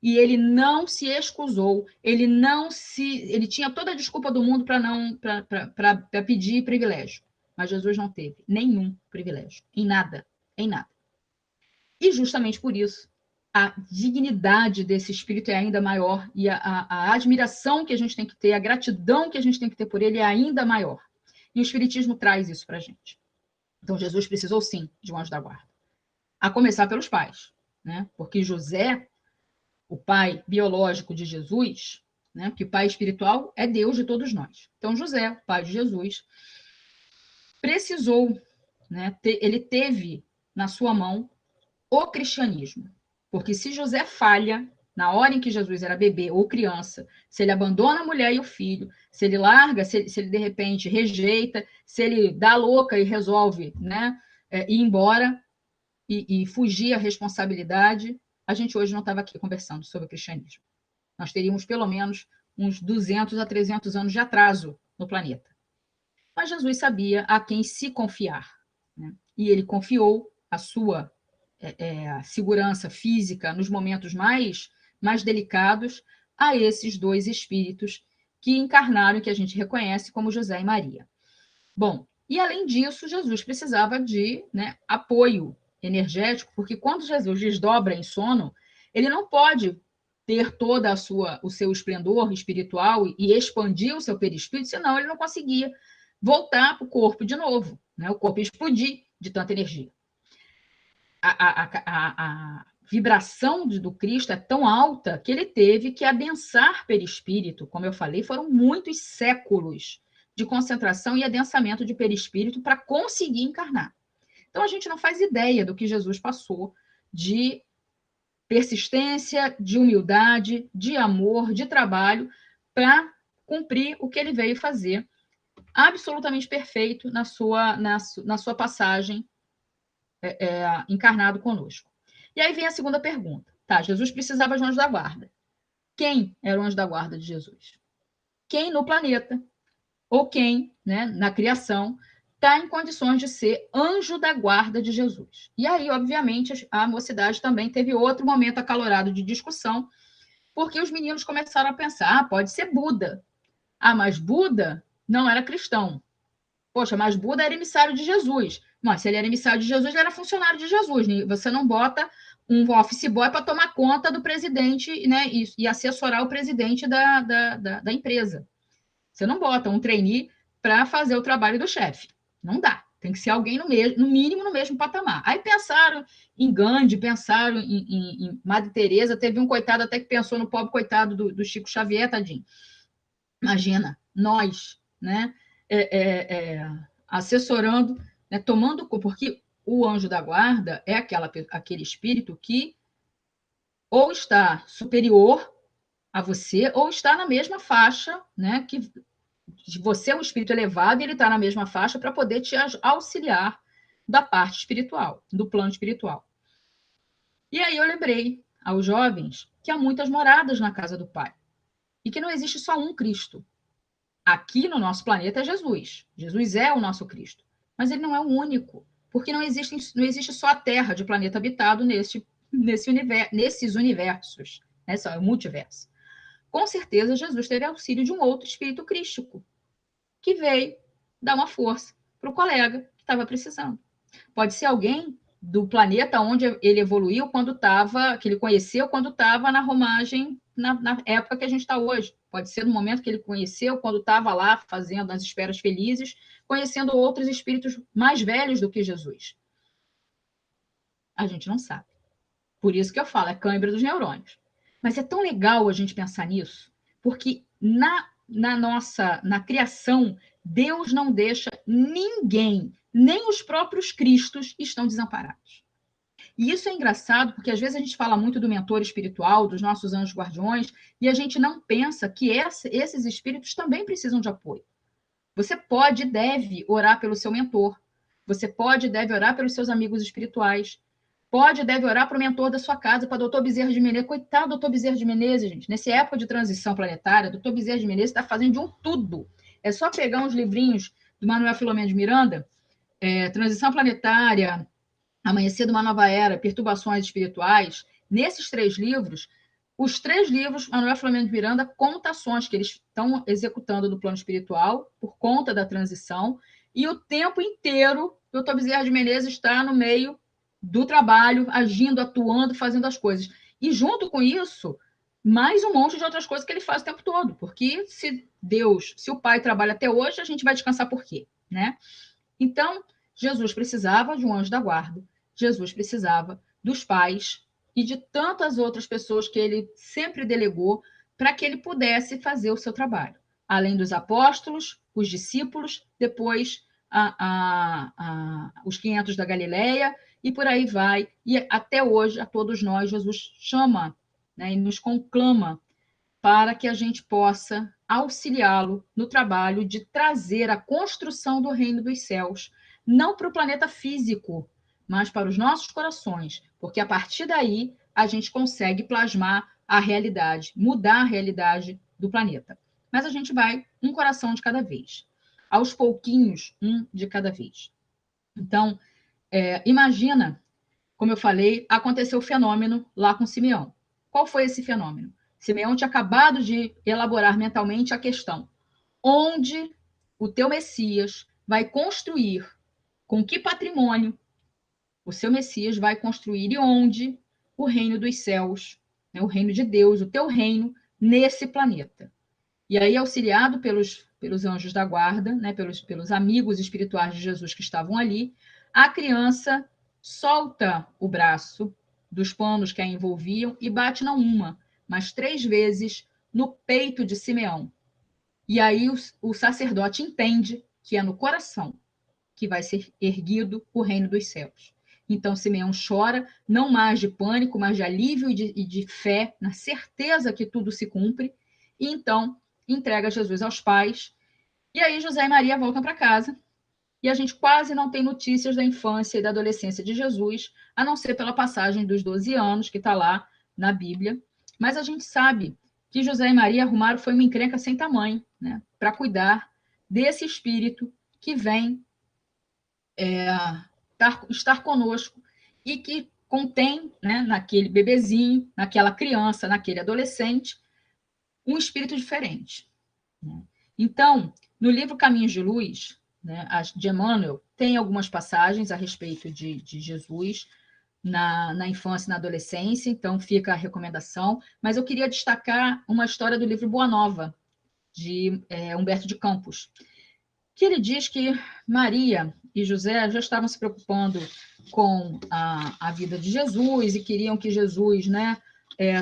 E ele não se excusou, ele tinha toda a desculpa do mundo para pedir privilégio, mas Jesus não teve nenhum privilégio, em nada. E justamente por isso, a dignidade desse espírito é ainda maior e a admiração que a gente tem que ter, a gratidão que a gente tem que ter por ele é ainda maior. E o espiritismo traz isso para a gente. Então, Jesus precisou, sim, de um anjo da guarda. A começar pelos pais, né? Porque José, o pai biológico de Jesus, né? Porque o pai espiritual é Deus de todos nós. Então, José, o pai de Jesus, precisou, né? Ele teve na sua mão o cristianismo. Porque se José falha, na hora em que Jesus era bebê ou criança, se ele abandona a mulher e o filho, se ele larga, se ele de repente rejeita, se ele dá louca e resolve, né, ir embora e fugir à responsabilidade, a gente hoje não estava aqui conversando sobre o cristianismo. Nós teríamos pelo menos uns 200 a 300 anos de atraso no planeta. Mas Jesus sabia a quem se confiar, né? E ele confiou a sua segurança física nos momentos mais delicados a esses dois espíritos que encarnaram, que a gente reconhece como José e Maria. Bom, e além disso, Jesus precisava de, né, apoio energético, porque quando Jesus desdobra em sono, ele não pode ter toda o seu esplendor espiritual e expandir o seu perispírito, senão ele não conseguia voltar para o corpo de novo, né? O corpo ia explodir de tanta energia. A vibração do Cristo é tão alta que ele teve que adensar perispírito. Como eu falei, foram muitos séculos de concentração e adensamento de perispírito para conseguir encarnar. Então, a gente não faz ideia do que Jesus passou de persistência, de humildade, de amor, de trabalho, para cumprir o que ele veio fazer, absolutamente perfeito na sua passagem encarnado conosco. E aí vem a segunda pergunta. Tá, Jesus precisava de um anjo da guarda. Quem era o anjo da guarda de Jesus? Quem no planeta, ou quem, né, na criação, está em condições de ser anjo da guarda de Jesus? E aí, obviamente, a mocidade também teve outro momento acalorado de discussão, porque os meninos começaram a pensar, pode ser Buda. Mas Buda não era cristão. Poxa, mas Buda era emissário de Jesus. Mas se ele era emissário de Jesus, ele era funcionário de Jesus. Você não bota um office boy para tomar conta do presidente, né, e assessorar o presidente da empresa. Você não bota um trainee para fazer o trabalho do chefe. Não dá. Tem que ser alguém no mínimo no mesmo patamar. Aí pensaram em Gandhi, pensaram em Madre Teresa, teve um coitado até que pensou no pobre coitado do Chico Xavier, tadinho. Imagina, nós, né, assessorando, né, tomando, porque o anjo da guarda é aquele espírito que ou está superior a você, ou está na mesma faixa, né, que você é um espírito elevado e ele está na mesma faixa para poder te auxiliar da parte espiritual, do plano espiritual. E aí eu lembrei aos jovens que há muitas moradas na casa do Pai e que não existe só um Cristo. Aqui no nosso planeta é Jesus. Jesus é o nosso Cristo. Mas ele não é o único, porque não existe só a Terra de planeta habitado nesses universos, né? Só é o multiverso. Com certeza, Jesus teve auxílio de um outro espírito crístico, que veio dar uma força para o colega que estava precisando. Pode ser alguém do planeta onde ele evoluiu quando estava, que ele conheceu quando estava na romagem, na época que a gente está hoje. Pode ser no momento que ele conheceu, quando estava lá fazendo as esferas felizes, conhecendo outros espíritos mais velhos do que Jesus. A gente não sabe. Por isso que eu falo, é cãibra dos neurônios. Mas é tão legal a gente pensar nisso, porque na criação, Deus não deixa ninguém, nem os próprios cristos estão desamparados. E isso é engraçado, porque às vezes a gente fala muito do mentor espiritual, dos nossos anjos guardiões, e a gente não pensa que esses espíritos também precisam de apoio. Você pode e deve orar pelo seu mentor, você pode e deve orar pelos seus amigos espirituais, pode e deve orar para o mentor da sua casa, para o Dr. Bezerra de Menezes. Coitado do Dr. Bezerra de Menezes, gente. Nessa época de transição planetária, o Dr. Bezerra de Menezes está fazendo de um tudo. É só pegar uns livrinhos do Manuel Filomeno de Miranda, Transição Planetária, Amanhecer de uma Nova Era, Perturbações Espirituais. Nesses 3 livros, os 3 livros, Manuel Filomeno de Miranda conta ações que eles estão executando no plano espiritual por conta da transição, e o tempo inteiro o Dr. Bezerra de Menezes está no meio do trabalho, agindo, atuando, fazendo as coisas. E junto com isso, mais um monte de outras coisas que ele faz o tempo todo, porque se o Pai trabalha até hoje, a gente vai descansar por quê, né? Então, Jesus precisava de um anjo da guarda, Jesus precisava dos pais e de tantas outras pessoas que ele sempre delegou para que ele pudesse fazer o seu trabalho. Além dos apóstolos, os discípulos, depois os 500 da Galileia, e por aí vai. E até hoje, a todos nós, Jesus chama, né, e nos conclama para que a gente possa auxiliá-lo no trabalho de trazer a construção do reino dos céus, não para o planeta físico, mas para os nossos corações, porque a partir daí a gente consegue plasmar a realidade, mudar a realidade do planeta. Mas a gente vai um coração de cada vez, aos pouquinhos, um de cada vez. Então, imagina, como eu falei, aconteceu o fenômeno lá com Simeão. Qual foi esse fenômeno? Simeão tinha acabado de elaborar mentalmente a questão: onde o teu Messias vai construir, com que patrimônio o seu Messias vai construir e onde o reino dos céus, né, o reino de Deus, o teu reino nesse planeta. E aí, auxiliado pelos anjos da guarda, né, pelos amigos espirituais de Jesus que estavam ali, a criança solta o braço dos panos que a envolviam e bate não uma, mas 3 vezes no peito de Simeão. E aí o sacerdote entende que é no coração que vai ser erguido o reino dos céus. Então Simeão chora, não mais de pânico, mas de alívio e de fé, na certeza que tudo se cumpre, e então entrega Jesus aos pais. E aí José e Maria voltam para casa, e a gente quase não tem notícias da infância e da adolescência de Jesus, a não ser pela passagem dos 12 anos, que está lá na Bíblia. Mas a gente sabe que José e Maria arrumaram foi uma encrenca sem tamanho, né, para cuidar desse espírito que vem estar conosco e que contém, né, naquele bebezinho, naquela criança, naquele adolescente, um espírito diferente. Né? Então, no livro Caminhos de Luz, né, de Emmanuel, tem algumas passagens a respeito de Jesus, na infância e na adolescência, então fica a recomendação. Mas eu queria destacar uma história do livro Boa Nova, de Humberto de Campos, que ele diz que Maria e José já estavam se preocupando com a vida de Jesus e queriam que Jesus, né,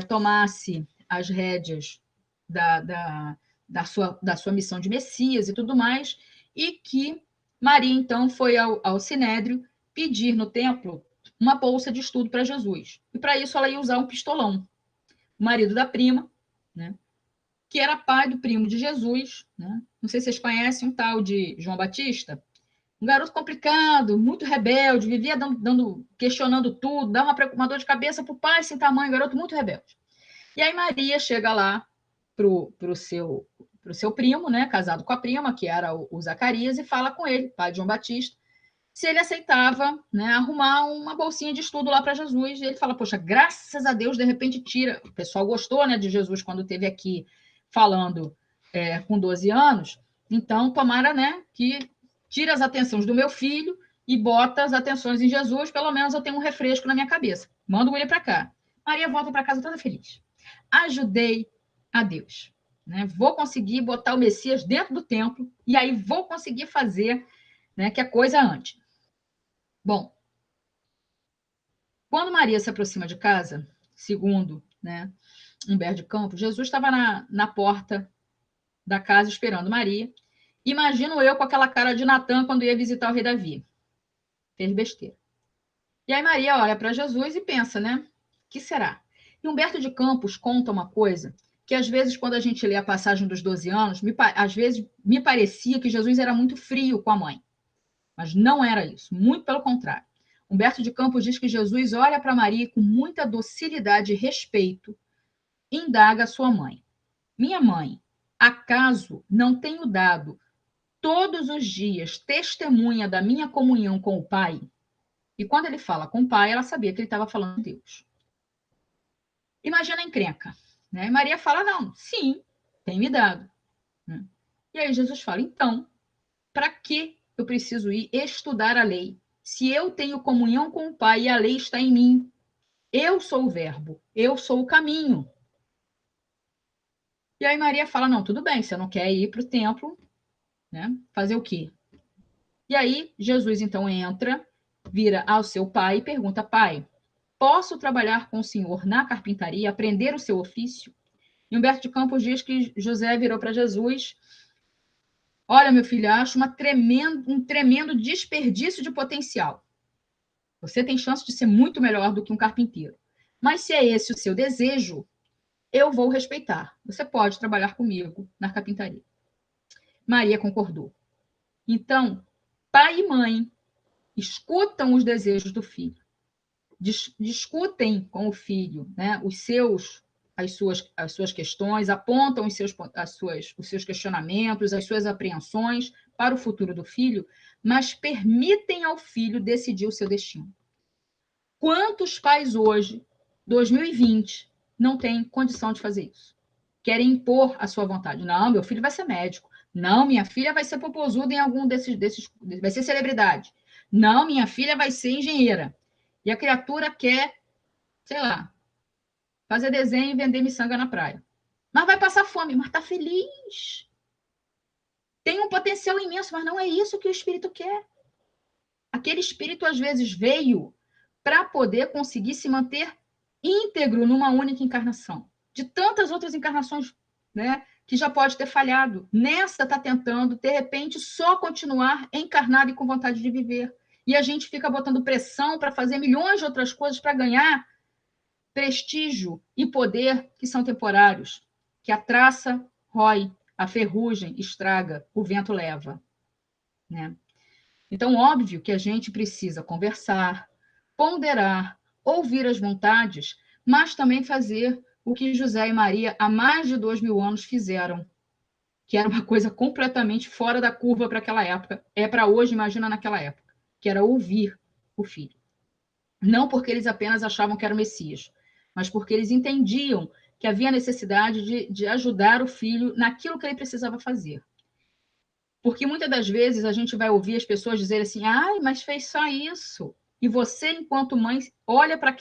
tomasse as rédeas da sua missão de Messias e tudo mais, e que Maria, então, foi ao Sinédrio pedir no templo uma bolsa de estudo para Jesus. E para isso ela ia usar um pistolão. O marido da prima, né, que era pai do primo de Jesus, né? Não sei se vocês conhecem um tal de João Batista, um garoto complicado, muito rebelde, vivia questionando tudo, dava uma dor de cabeça para o pai sem tamanho, garoto muito rebelde. E aí Maria chega lá pro seu primo, né, casado com a prima, que era o Zacarias, e fala com ele, pai de João Batista, se ele aceitava, né, arrumar uma bolsinha de estudo lá para Jesus. E ele fala, poxa, graças a Deus, de repente tira. O pessoal gostou, né, de Jesus quando esteve aqui falando com 12 anos, então tomara, né, que tira as atenções do meu filho e bota as atenções em Jesus, pelo menos eu tenho um refresco na minha cabeça. Manda ele para cá. Maria volta para casa toda feliz. Ajudei a Deus. Né? Vou conseguir botar o Messias dentro do templo e aí vou conseguir fazer, né, que a coisa ande. Bom, quando Maria se aproxima de casa, segundo, né, Humberto de Campos, Jesus estava na porta da casa esperando Maria. Imagino eu com aquela cara de Natã quando ia visitar o rei Davi. Fez besteira. E aí Maria olha para Jesus e pensa, né? O que será? E Humberto de Campos conta uma coisa que às vezes quando a gente lê a passagem dos 12 anos, às vezes me parecia que Jesus era muito frio com a mãe. Mas não era isso, muito pelo contrário. Humberto de Campos diz que Jesus olha para Maria e com muita docilidade e respeito indaga a sua mãe. Minha mãe, acaso não tenho dado todos os dias testemunha da minha comunhão com o Pai? E quando ele fala com o Pai, ela sabia que ele estava falando de Deus. Imagina a encrenca. Né? E Maria fala, não, sim, tem me dado. Né? E aí Jesus fala, então, para que eu preciso ir estudar a lei? Se eu tenho comunhão com o Pai e a lei está em mim, eu sou o verbo, eu sou o caminho. E aí Maria fala, não, tudo bem, você não quer ir para o templo, né? Fazer o quê? E aí Jesus então entra, vira ao seu pai e pergunta, pai, posso trabalhar com o senhor na carpintaria, aprender o seu ofício? E Humberto de Campos diz que José virou para Jesus, olha, meu filho, acho um tremendo desperdício de potencial. Você tem chance de ser muito melhor do que um carpinteiro. Mas se é esse o seu desejo, eu vou respeitar. Você pode trabalhar comigo na carpintaria. Maria concordou. Então, pai e mãe escutam os desejos do filho, discutem com o filho, né, as suas questões, apontam os seus questionamentos, as suas apreensões para o futuro do filho, mas permitem ao filho decidir o seu destino. Quantos pais hoje, 2020, não têm condição de fazer isso? Querem impor a sua vontade. Não, meu filho vai ser médico. Não, minha filha vai ser popozuda em algum desses, vai ser celebridade. Não, minha filha vai ser engenheira. E a criatura quer, sei lá, fazer desenho e vender miçanga na praia. Mas vai passar fome, mas está feliz. Tem um potencial imenso, mas não é isso que o espírito quer. Aquele espírito, às vezes, veio para poder conseguir se manter íntegro numa única encarnação. De tantas outras encarnações, né, que já pode ter falhado. Nessa está tentando, de repente, só continuar encarnado e com vontade de viver. E a gente fica botando pressão para fazer milhões de outras coisas para ganhar prestígio e poder que são temporários, que a traça rói, a ferrugem estraga, o vento leva. Né? Então, óbvio que a gente precisa conversar, ponderar, ouvir as vontades, mas também fazer o que José e Maria há mais de 2000 anos fizeram, que era uma coisa completamente fora da curva para aquela época, é para hoje, imagina naquela época, que era ouvir o filho. Não porque eles apenas achavam que era o Messias, mas porque eles entendiam que havia necessidade de ajudar o filho naquilo que ele precisava fazer. Porque muitas das vezes a gente vai ouvir as pessoas dizerem assim, ai, mas fez só isso. E você, enquanto mãe, olha para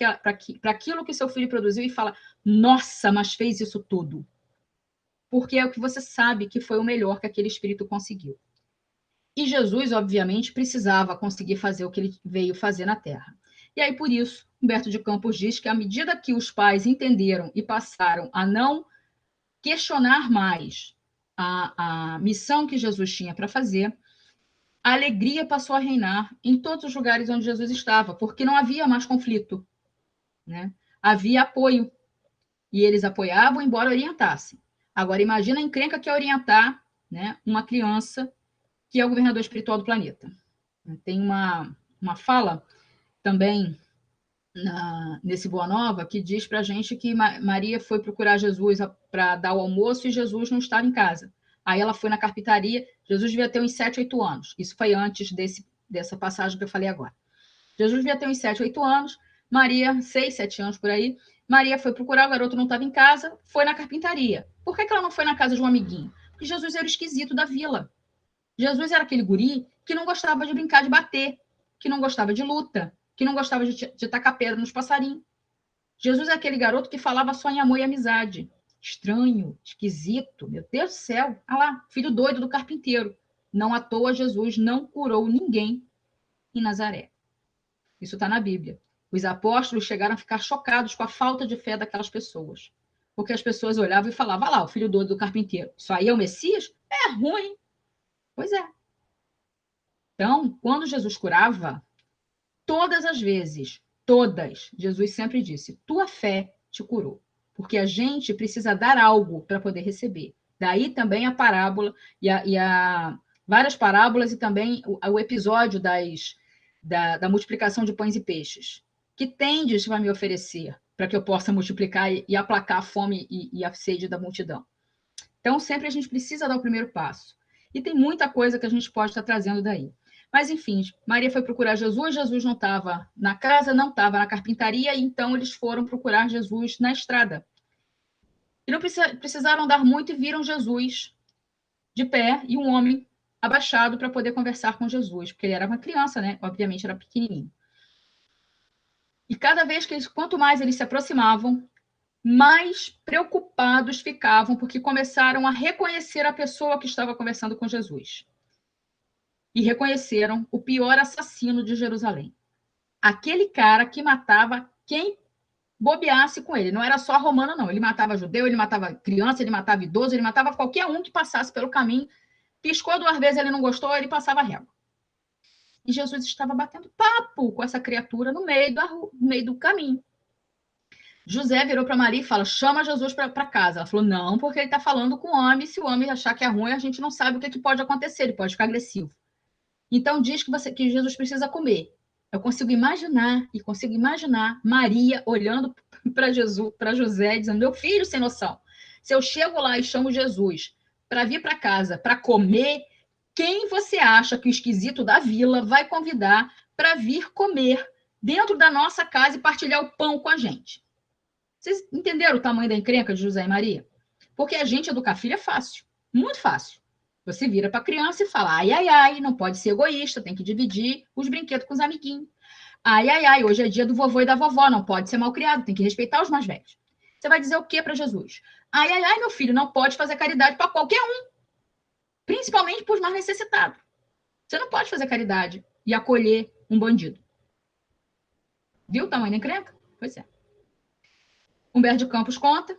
aquilo que seu filho produziu e fala, nossa, mas fez isso tudo. Porque é o que você sabe que foi o melhor que aquele espírito conseguiu. E Jesus, obviamente, precisava conseguir fazer o que ele veio fazer na Terra. E aí, por isso, Humberto de Campos diz que à medida que os pais entenderam e passaram a não questionar mais a missão que Jesus tinha para fazer, a alegria passou a reinar em todos os lugares onde Jesus estava, porque não havia mais conflito, né? Havia apoio, e eles apoiavam, embora orientassem. Agora, imagina a encrenca que é orientar, né, uma criança que é o governador espiritual do planeta. Tem uma fala também nesse Boa Nova que diz para a gente que Maria foi procurar Jesus para dar o almoço e Jesus não estava em casa. Aí ela foi na carpintaria, Jesus devia ter uns 7, 8 anos. Isso foi antes dessa passagem que eu falei agora. Jesus devia ter uns 7, 8 anos, Maria, 6, 7 anos por aí. Maria foi procurar, o garoto não estava em casa, foi na carpintaria. Por que ela não foi na casa de um amiguinho? Porque Jesus era o esquisito da vila. Jesus era aquele guri que não gostava de brincar de bater, que não gostava de luta, que não gostava de tacar pedra nos passarinhos. Jesus é aquele garoto que falava só em amor e amizade. Estranho, esquisito, meu Deus do céu. Ah lá, filho doido do carpinteiro. Não à toa Jesus não curou ninguém em Nazaré. Isso está na Bíblia. Os apóstolos chegaram a ficar chocados com a falta de fé daquelas pessoas. Porque as pessoas olhavam e falavam, lá, o filho doido do carpinteiro. Isso aí é o Messias? É ruim. Pois é. Então, quando Jesus curava, todas as vezes, todas, Jesus sempre disse, tua fé te curou. Porque a gente precisa dar algo para poder receber. Daí também a parábola várias parábolas e também o episódio da multiplicação de pães e peixes. Que tendes vai me oferecer para que eu possa multiplicar e aplacar a fome e a sede da multidão. Então, sempre a gente precisa dar o primeiro passo. E tem muita coisa que a gente pode estar trazendo daí. Mas, enfim, Maria foi procurar Jesus, Jesus não estava na casa, não estava na carpintaria, então eles foram procurar Jesus na estrada. E não precisaram andar muito e viram Jesus de pé e um homem abaixado para poder conversar com Jesus, porque ele era uma criança, né? Obviamente era pequenininho. E cada vez quanto mais eles se aproximavam, mais preocupados ficavam, porque começaram a reconhecer a pessoa que estava conversando com Jesus. E reconheceram o pior assassino de Jerusalém. Aquele cara que matava quem bobeasse com ele. Não era só romano, não. Ele matava judeu, ele matava criança, ele matava idoso, ele matava qualquer um que passasse pelo caminho. Piscou 2 vezes, ele não gostou, ele passava régua. E Jesus estava batendo papo com essa criatura no meio do caminho. José virou para Maria e fala, chama Jesus para casa. Ela falou, não, porque ele está falando com o homem, se o homem achar que é ruim, a gente não sabe o que pode acontecer, ele pode ficar agressivo. Então diz que Jesus precisa comer. Eu consigo imaginar Maria olhando para José, dizendo, meu filho sem noção, se eu chego lá e chamo Jesus para vir para casa, para comer, quem você acha que o esquisito da vila vai convidar para vir comer dentro da nossa casa e partilhar o pão com a gente? Vocês entenderam o tamanho da encrenca de José e Maria? Porque a gente educar filho é fácil, muito fácil. Você vira para a criança e fala, ai, ai, ai, não pode ser egoísta, tem que dividir os brinquedos com os amiguinhos. Ai, ai, ai, hoje é dia do vovô e da vovó, não pode ser mal criado, tem que respeitar os mais velhos. Você vai dizer o que para Jesus? Ai, ai, ai, meu filho, não pode fazer caridade para qualquer um, principalmente para os mais necessitados. Você não pode fazer caridade e acolher um bandido. Viu o tamanho da encrenca? Pois é. Humberto de Campos conta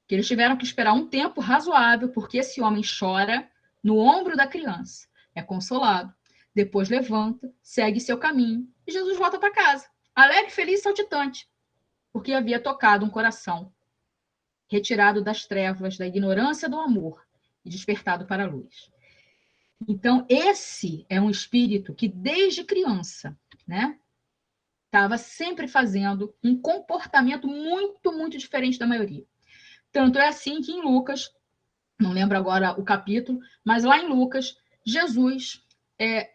que eles tiveram que esperar um tempo razoável, porque esse homem chora no ombro da criança, é consolado, depois levanta, segue seu caminho, e Jesus volta para casa, alegre, feliz e saltitante, porque havia tocado um coração retirado das trevas, da ignorância do amor, e despertado para a luz. Então, esse é um espírito que, desde criança, né, estava sempre fazendo um comportamento muito, muito diferente da maioria. Tanto é assim que em Lucas, não lembro agora o capítulo, mas lá em Lucas, Jesus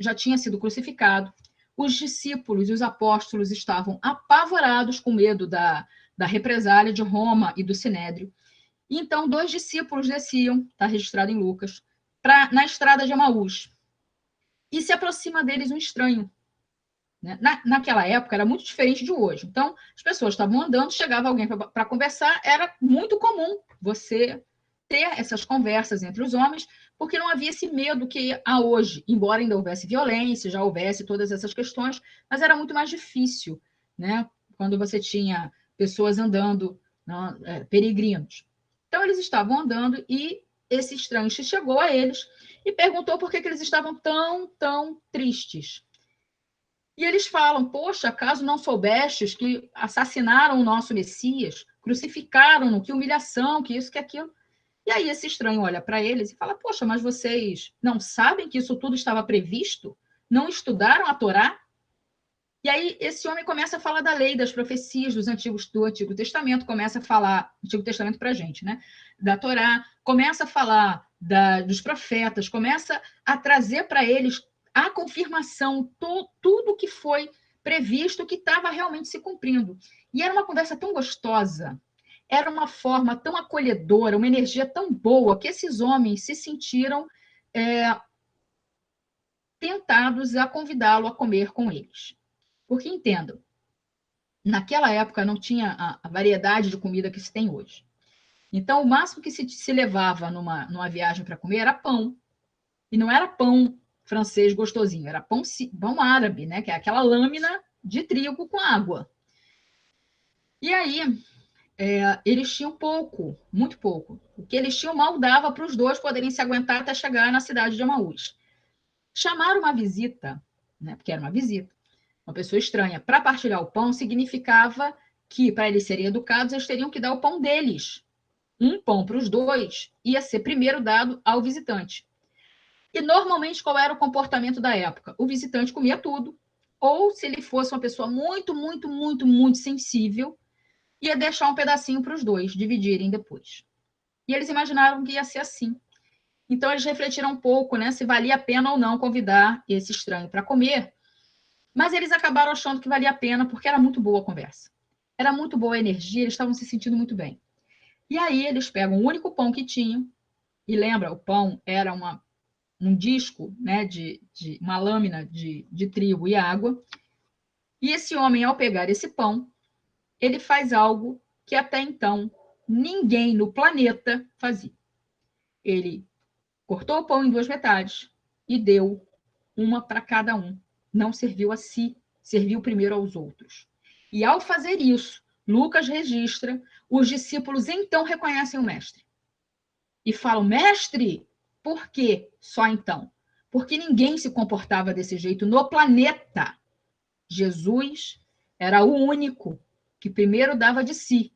já tinha sido crucificado, os discípulos e os apóstolos estavam apavorados com medo da represália de Roma e do Sinédrio. E então, 2 discípulos desciam, está registrado em Lucas, na estrada de Emaús. E se aproxima deles um estranho. né? Naquela época era muito diferente de hoje. Então, as pessoas estavam andando, chegava alguém para conversar, era muito comum você ter essas conversas entre os homens, porque não havia esse medo que há hoje, embora ainda houvesse violência, já houvesse todas essas questões, mas era muito mais difícil, né? Quando você tinha pessoas andando, né, peregrinos. Então, eles estavam andando e esse estranho chegou a eles e perguntou por que eles estavam tão tristes. E eles falam, poxa, acaso não soubestes que assassinaram o nosso Messias, crucificaram-no, que humilhação, que isso, que aquilo. E aí esse estranho olha para eles e fala, poxa, mas vocês não sabem que isso tudo estava previsto? Não estudaram a Torá? E aí esse homem começa a falar da lei, das profecias do Antigo Testamento, começa a falar, Antigo Testamento para a gente, né? Da Torá, começa a falar dos profetas, começa a trazer para eles a confirmação, tudo que foi previsto, que estava realmente se cumprindo. E era uma conversa tão gostosa, era uma forma tão acolhedora, uma energia tão boa, que esses homens se sentiram tentados a convidá-lo a comer com eles. Porque, entendam, naquela época não tinha a variedade de comida que se tem hoje. Então, o máximo que se levava numa viagem para comer era pão. E não era pão francês gostosinho, era pão árabe, né? Que é aquela lâmina de trigo com água. E aí, eles tinham pouco, muito pouco. O que eles tinham mal dava para os dois poderem se aguentar até chegar na cidade de Emaús. Chamaram uma visita, né? Porque era uma visita, uma pessoa estranha, para partilhar o pão, significava que, para eles serem educados, eles teriam que dar o pão deles. Um pão para os dois ia ser primeiro dado ao visitante. E, normalmente, qual era o comportamento da época? O visitante comia tudo, ou, se ele fosse uma pessoa muito sensível, ia deixar um pedacinho para os dois dividirem depois. E eles imaginaram que ia ser assim. Então, eles refletiram um pouco, né, se valia a pena ou não convidar esse estranho para comer. Mas eles acabaram achando que valia a pena, porque era muito boa a conversa. Era muito boa a energia, eles estavam se sentindo muito bem. E aí eles pegam o único pão que tinham, e lembra, o pão era um disco, né, de uma lâmina de trigo e água. E esse homem, ao pegar esse pão, ele faz algo que até então ninguém no planeta fazia. Ele cortou o pão em duas metades e deu uma para cada um. Não serviu a si, serviu primeiro aos outros. E ao fazer isso, Lucas registra, os discípulos então reconhecem o mestre. E falam, mestre, por quê só então? Porque ninguém se comportava desse jeito no planeta. Jesus era o único que primeiro dava de si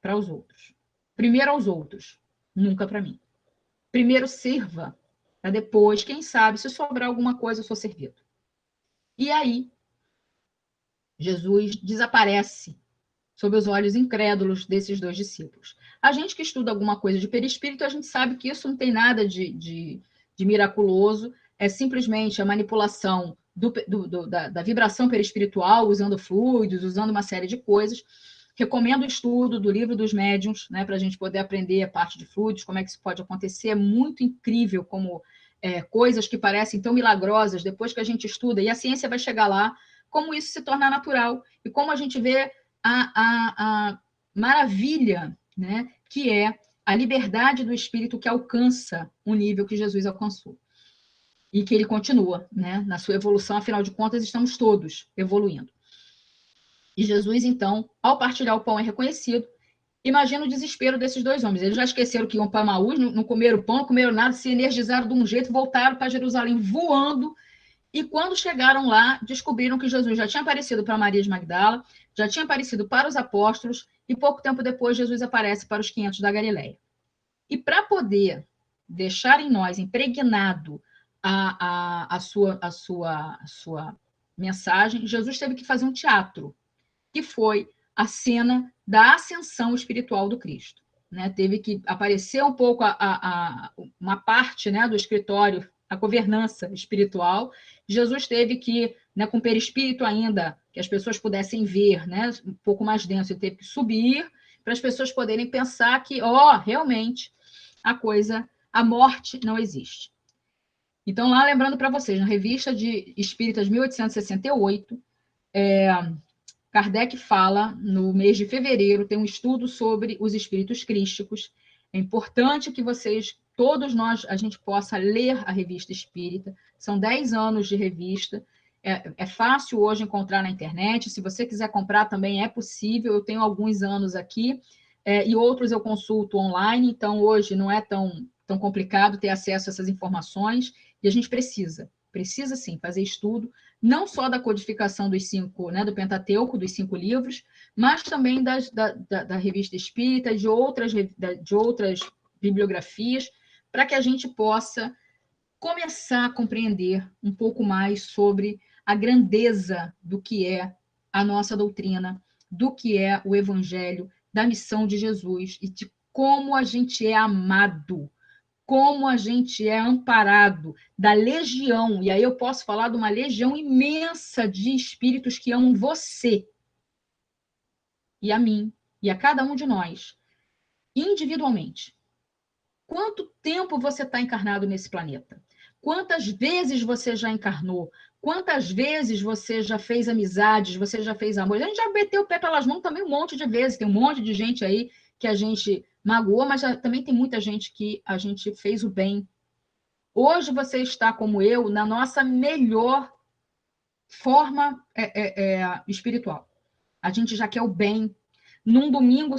para os outros. Primeiro aos outros, nunca para mim. Primeiro sirva, para depois, quem sabe, se sobrar alguma coisa, eu sou servido. E aí, Jesus desaparece sob os olhos incrédulos desses dois discípulos. A gente que estuda alguma coisa de perispírito, a gente sabe que isso não tem nada de miraculoso, é simplesmente a manipulação da vibração perispiritual, usando fluidos, usando uma série de coisas. Recomendo o estudo do livro dos médiuns, né, para a gente poder aprender a parte de fluidos, como é que isso pode acontecer. É muito incrível como coisas que parecem tão milagrosas, depois que a gente estuda, e a ciência vai chegar lá, como isso se torna natural, e como a gente vê a maravilha, né, que é a liberdade do espírito que alcança o nível que Jesus alcançou. E que ele continua, né, na sua evolução, afinal de contas, estamos todos evoluindo. E Jesus, então, ao partilhar o pão, é reconhecido. Imagina o desespero desses dois homens. Eles já esqueceram que iam para Emaús, não comeram pão, não comeram nada, se energizaram de um jeito, voltaram para Jerusalém voando. E quando chegaram lá, descobriram que Jesus já tinha aparecido para Maria de Magdala, já tinha aparecido para os apóstolos, e pouco tempo depois Jesus aparece para os 500 da Galileia. E para poder deixar em nós impregnado a sua mensagem, Jesus teve que fazer um teatro, que foi a cena da ascensão espiritual do Cristo. Né? Teve que aparecer um pouco uma parte, né, do escritório, a governança espiritual. Jesus teve que, né, com o perispírito ainda, que as pessoas pudessem ver, né, um pouco mais denso, ele teve que subir para as pessoas poderem pensar que, realmente, a morte não existe. Então, lá, lembrando para vocês, na Revista de Espíritas 1868, Kardec fala, no mês de fevereiro, tem um estudo sobre os espíritos crísticos. É importante que vocês, todos nós, a gente possa ler a Revista Espírita. São 10 anos de revista. É fácil hoje encontrar na internet. Se você quiser comprar também é possível. Eu tenho alguns anos aqui, e outros eu consulto online. Então, hoje não é tão complicado ter acesso a essas informações. E a gente precisa sim fazer estudo, não só da codificação dos 5, né, do Pentateuco, dos 5 livros, mas também da Revista Espírita, de outras bibliografias, para que a gente possa começar a compreender um pouco mais sobre a grandeza do que é a nossa doutrina, do que é o Evangelho, da missão de Jesus e de como a gente é amado, como a gente é amparado, da legião, e aí eu posso falar de uma legião imensa de espíritos que amam você e a mim e a cada um de nós, individualmente. Quanto tempo você está encarnado nesse planeta? Quantas vezes você já encarnou? Quantas vezes você já fez amizades, você já fez amor? A gente já meteu o pé pelas mãos também um monte de vezes, tem um monte de gente aí que a gente magoou, mas também tem muita gente que a gente fez o bem. Hoje você está como eu, na nossa melhor forma espiritual. A gente já quer o bem. Num domingo,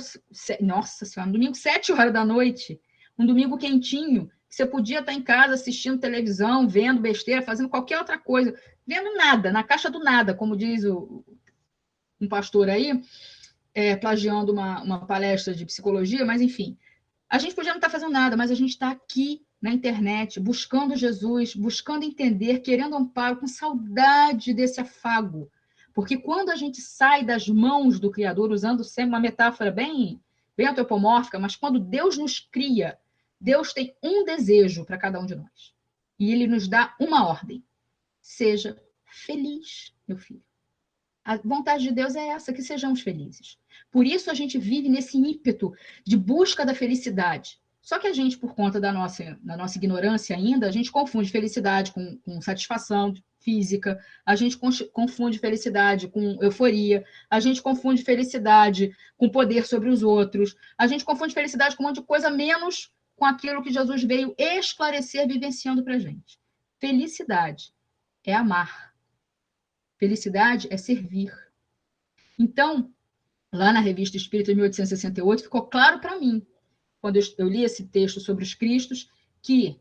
nossa senhora, num domingo, 7 horas da noite, um domingo quentinho, você podia estar em casa assistindo televisão, vendo besteira, fazendo qualquer outra coisa, vendo nada, na caixa do nada, como diz um pastor aí, plagiando uma palestra de psicologia, mas enfim. A gente podia não estar fazendo nada, mas a gente está aqui na internet, buscando Jesus, buscando entender, querendo amparo, com saudade desse afago. Porque quando a gente sai das mãos do Criador, usando sempre uma metáfora bem antropomórfica, mas quando Deus nos cria, Deus tem um desejo para cada um de nós. E Ele nos dá uma ordem. Seja feliz, meu filho. A vontade de Deus é essa, que sejamos felizes. Por isso a gente vive nesse ímpeto de busca da felicidade. Só que a gente, por conta da nossa ignorância ainda, a gente confunde felicidade com satisfação física, a gente confunde felicidade com euforia, a gente confunde felicidade com poder sobre os outros, a gente confunde felicidade com um monte de coisa, menos com aquilo que Jesus veio esclarecer vivenciando para a gente. Felicidade é amar. Felicidade é servir. Então, lá na Revista Espírita de 1868, ficou claro para mim, quando eu li esse texto sobre os Cristos, que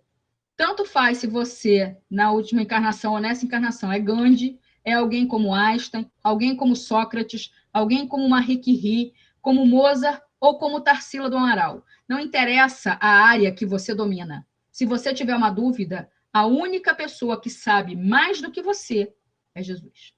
tanto faz se você, na última encarnação ou nessa encarnação, é Gandhi, é alguém como Einstein, alguém como Sócrates, alguém como Marie Curie, como Mozart ou como Tarsila do Amaral. Não interessa a área que você domina. Se você tiver uma dúvida, a única pessoa que sabe mais do que você é Jesus.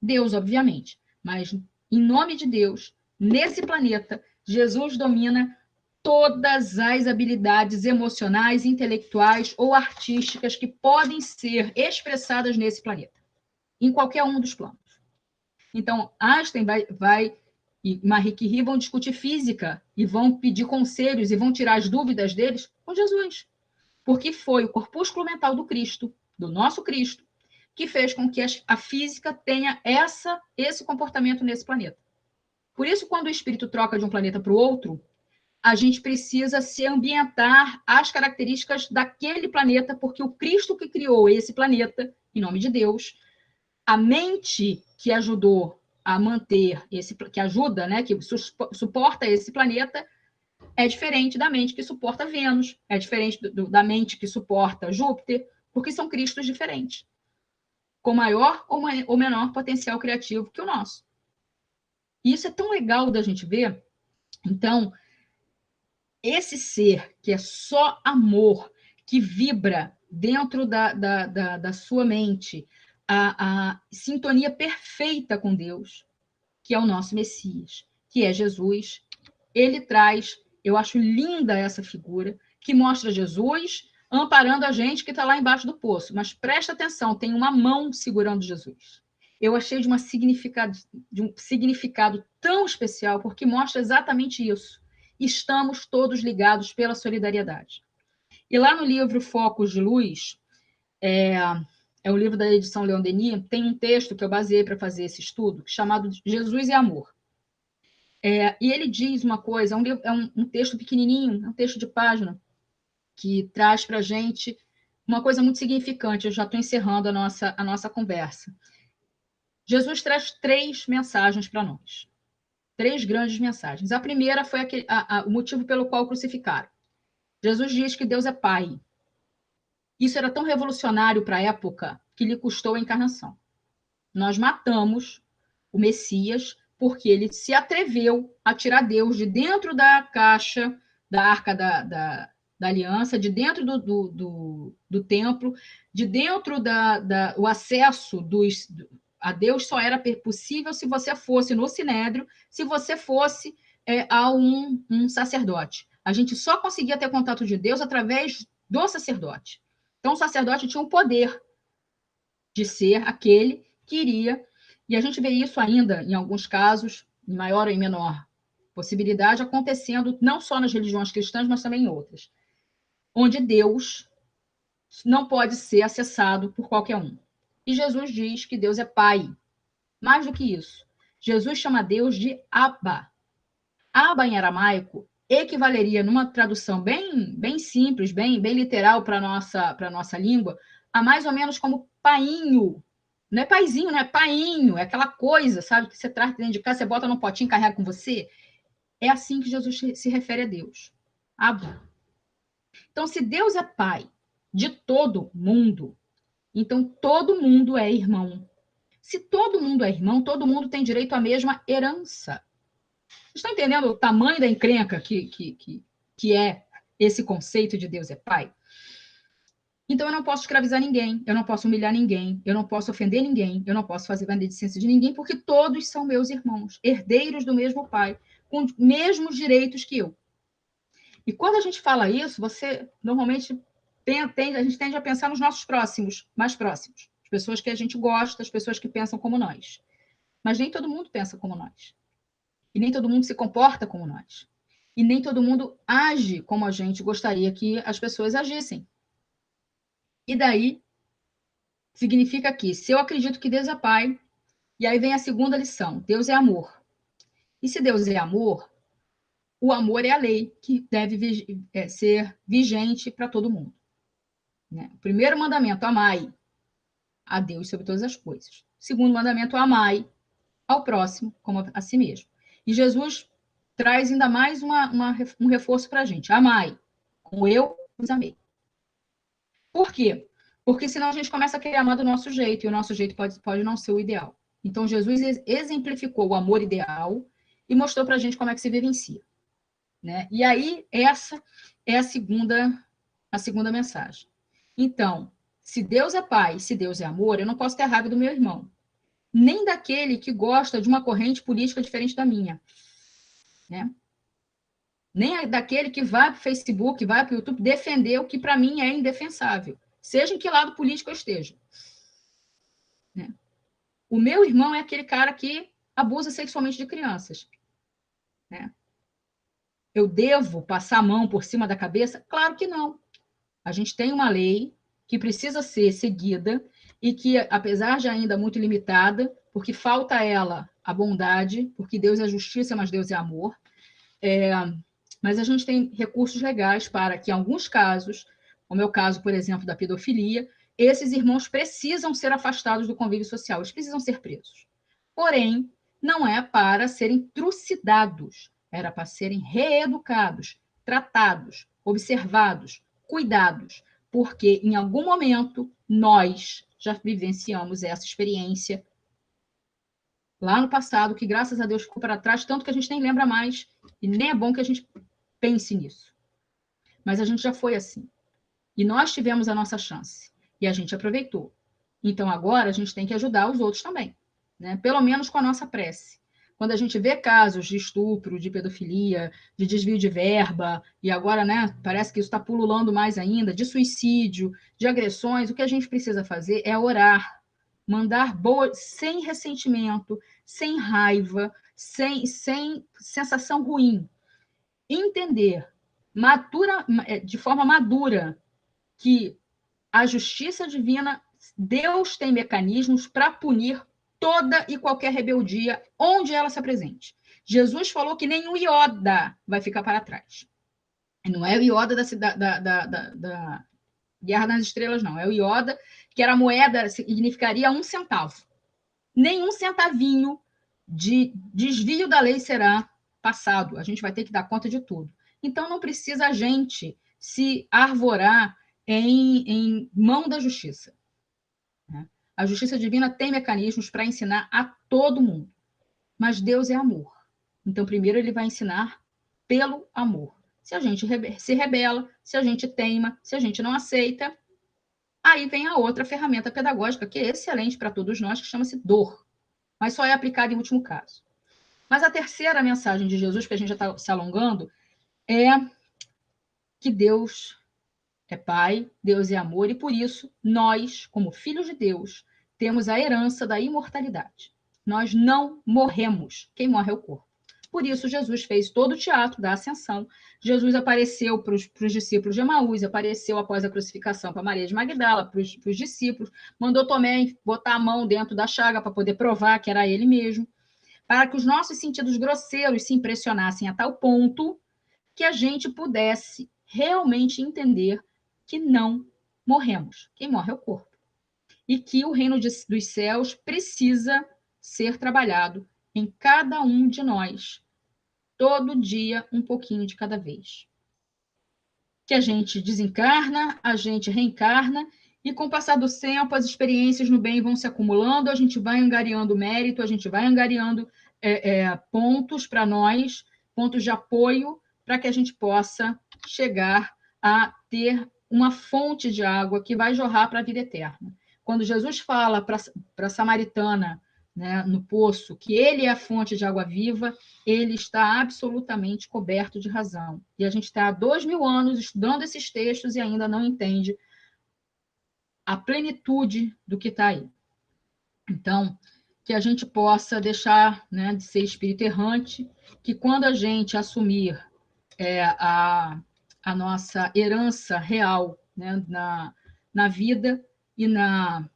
Deus, obviamente, mas em nome de Deus, nesse planeta, Jesus domina todas as habilidades emocionais, intelectuais ou artísticas que podem ser expressadas nesse planeta, em qualquer um dos planos. Então, Einstein e Marie Curie vão discutir física e vão pedir conselhos e vão tirar as dúvidas deles com Jesus, porque foi o corpúsculo mental do Cristo, do nosso Cristo, que fez com que a física tenha esse comportamento nesse planeta. Por isso, quando o espírito troca de um planeta para o outro, a gente precisa se ambientar às características daquele planeta, porque o Cristo que criou esse planeta, em nome de Deus, a mente que ajudou a manter que ajuda, né, que suporta esse planeta, é diferente da mente que suporta Vênus, é diferente da mente que suporta Júpiter, porque são Cristos diferentes, com maior ou menor potencial criativo que o nosso. E isso é tão legal da gente ver. Então, esse ser que é só amor, que vibra dentro da sua mente, a sintonia perfeita com Deus, que é o nosso Messias, que é Jesus, ele traz, eu acho linda essa figura, que mostra Jesus amparando a gente que está lá embaixo do poço. Mas presta atenção, tem uma mão segurando Jesus. Eu achei de um significado tão especial, porque mostra exatamente isso. Estamos todos ligados pela solidariedade. E lá no livro Focos de Luz, é o livro da edição Leon Denis, tem um texto que eu baseei para fazer esse estudo, chamado Jesus e Amor. E ele diz uma coisa, é um texto pequenininho, é um texto de página, que traz para a gente uma coisa muito significante. Eu já estou encerrando a nossa conversa. Jesus traz 3 mensagens para nós. 3 grandes mensagens. A primeira foi o motivo pelo qual crucificaram. Jesus diz que Deus é Pai. Isso era tão revolucionário para a época que lhe custou a encarnação. Nós matamos o Messias porque ele se atreveu a tirar Deus de dentro da caixa, da arca da aliança, de dentro do templo, de dentro o acesso a Deus só era possível se você fosse no Sinédrio, se você fosse a um sacerdote. A gente só conseguia ter contato de Deus através do sacerdote. Então, o sacerdote tinha o poder de ser aquele que iria, e a gente vê isso ainda, em alguns casos, em maior ou em menor possibilidade, acontecendo não só nas religiões cristãs, mas também em outras, onde Deus não pode ser acessado por qualquer um. E Jesus diz que Deus é Pai. Mais do que isso, Jesus chama Deus de Abba. Abba, em aramaico, equivaleria, numa tradução bem simples, bem literal para a nossa língua, a mais ou menos como painho. Não é paizinho, não é painho, é aquela coisa, sabe, que você traz dentro de casa, você bota num potinho e carrega com você. É assim que Jesus se refere a Deus. Abba. Então, se Deus é Pai de todo mundo, então todo mundo é irmão. Se todo mundo é irmão, todo mundo tem direito à mesma herança. Vocês estão entendendo o tamanho da encrenca que é esse conceito de Deus é Pai? Então, eu não posso escravizar ninguém, eu não posso humilhar ninguém, eu não posso ofender ninguém, eu não posso fazer maledicência de ninguém, porque todos são meus irmãos, herdeiros do mesmo Pai, com os mesmos direitos que eu. E quando a gente fala isso, você normalmente a gente tende a pensar nos nossos mais próximos, as pessoas que a gente gosta, as pessoas que pensam como nós. Mas nem todo mundo pensa como nós. E nem todo mundo se comporta como nós. E nem todo mundo age como a gente gostaria que as pessoas agissem. E daí, significa que, se eu acredito que Deus é Pai, e aí vem a segunda lição, Deus é amor. E se Deus é amor, o amor é a lei que deve ser vigente para todo mundo. Né? O primeiro mandamento, amai a Deus sobre todas as coisas. O segundo mandamento, amai ao próximo como a si mesmo. E Jesus traz ainda mais um reforço para a gente. Amai, como eu os amei. Por quê? Porque senão a gente começa a querer amar do nosso jeito, e o nosso jeito pode não ser o ideal. Então, Jesus exemplificou o amor ideal e mostrou para a gente como é que se vivencia. Né? E aí, essa é a segunda mensagem. Então, se Deus é Pai, se Deus é amor, eu não posso ter raiva do meu irmão. Nem daquele que gosta de uma corrente política diferente da minha. Né? Nem daquele que vai para o Facebook, vai para o YouTube defender o que para mim é indefensável, seja em que lado político eu esteja. Né? O meu irmão é aquele cara que abusa sexualmente de crianças. Né? Eu devo passar a mão por cima da cabeça? Claro que não. A gente tem uma lei que precisa ser seguida e que, apesar de ainda muito limitada, porque falta a ela a bondade, porque Deus é justiça, mas Deus é amor, mas a gente tem recursos legais para que, em alguns casos, como é o caso, por exemplo, da pedofilia, esses irmãos precisam ser afastados do convívio social, eles precisam ser presos. Porém, não é para serem trucidados, era para serem reeducados, tratados, observados, cuidados, porque em algum momento nós já vivenciamos essa experiência lá no passado, que graças a Deus ficou para trás, tanto que a gente nem lembra mais, e nem é bom que a gente pense nisso. Mas a gente já foi assim. E nós tivemos a nossa chance. E a gente aproveitou. Então, agora, a gente tem que ajudar os outros também. Né? Pelo menos com a nossa prece. Quando a gente vê casos de estupro, de pedofilia, de desvio de verba, e agora, né, parece que isso está pululando mais ainda, de suicídio, de agressões, o que a gente precisa fazer é orar, mandar boa, sem ressentimento, sem raiva, sem sensação ruim. Entender de forma madura que a justiça divina, Deus tem mecanismos para punir toda e qualquer rebeldia onde ela se apresente. Jesus falou que nenhum iota vai ficar para trás. Não é o iota da Guerra nas Estrelas, não. É o iota, que era a moeda, significaria 1 centavo. Nenhum centavinho de desvio da lei será passado. A gente vai ter que dar conta de tudo. Então, não precisa a gente se arvorar em mão da justiça. A justiça divina tem mecanismos para ensinar a todo mundo. Mas Deus é amor. Então, primeiro, ele vai ensinar pelo amor. Se a gente se rebela, se a gente teima, se a gente não aceita, aí vem a outra ferramenta pedagógica, que é excelente para todos nós, que chama-se dor. Mas só é aplicada em último caso. Mas a terceira mensagem de Jesus, que a gente já está se alongando, é que Deus é Pai, Deus é amor, e por isso nós, como filhos de Deus, temos a herança da imortalidade. Nós não morremos. Quem morre é o corpo. Por isso, Jesus fez todo o teatro da ascensão. Jesus apareceu para os discípulos de Emaús, apareceu após a crucificação para Maria de Magdala, para os discípulos, mandou Tomé botar a mão dentro da chaga para poder provar que era ele mesmo, para que os nossos sentidos grosseiros se impressionassem a tal ponto que a gente pudesse realmente entender que não morremos. Quem morre é o corpo. E que o reino dos céus precisa ser trabalhado em cada um de nós, todo dia, um pouquinho de cada vez. Que a gente desencarna, a gente reencarna, e com o passar do tempo, as experiências no bem vão se acumulando, a gente vai angariando mérito, a gente vai angariando pontos para nós, pontos de apoio, para que a gente possa chegar a ter uma fonte de água que vai jorrar para a vida eterna. Quando Jesus fala para a samaritana, né, no poço, que ele é a fonte de água viva, ele está absolutamente coberto de razão. E a gente está há 2000 anos estudando esses textos e ainda não entende a plenitude do que está aí. Então, que a gente possa deixar, né, de ser espírito errante, que quando a gente assumir a nossa herança real, né, na vida, e na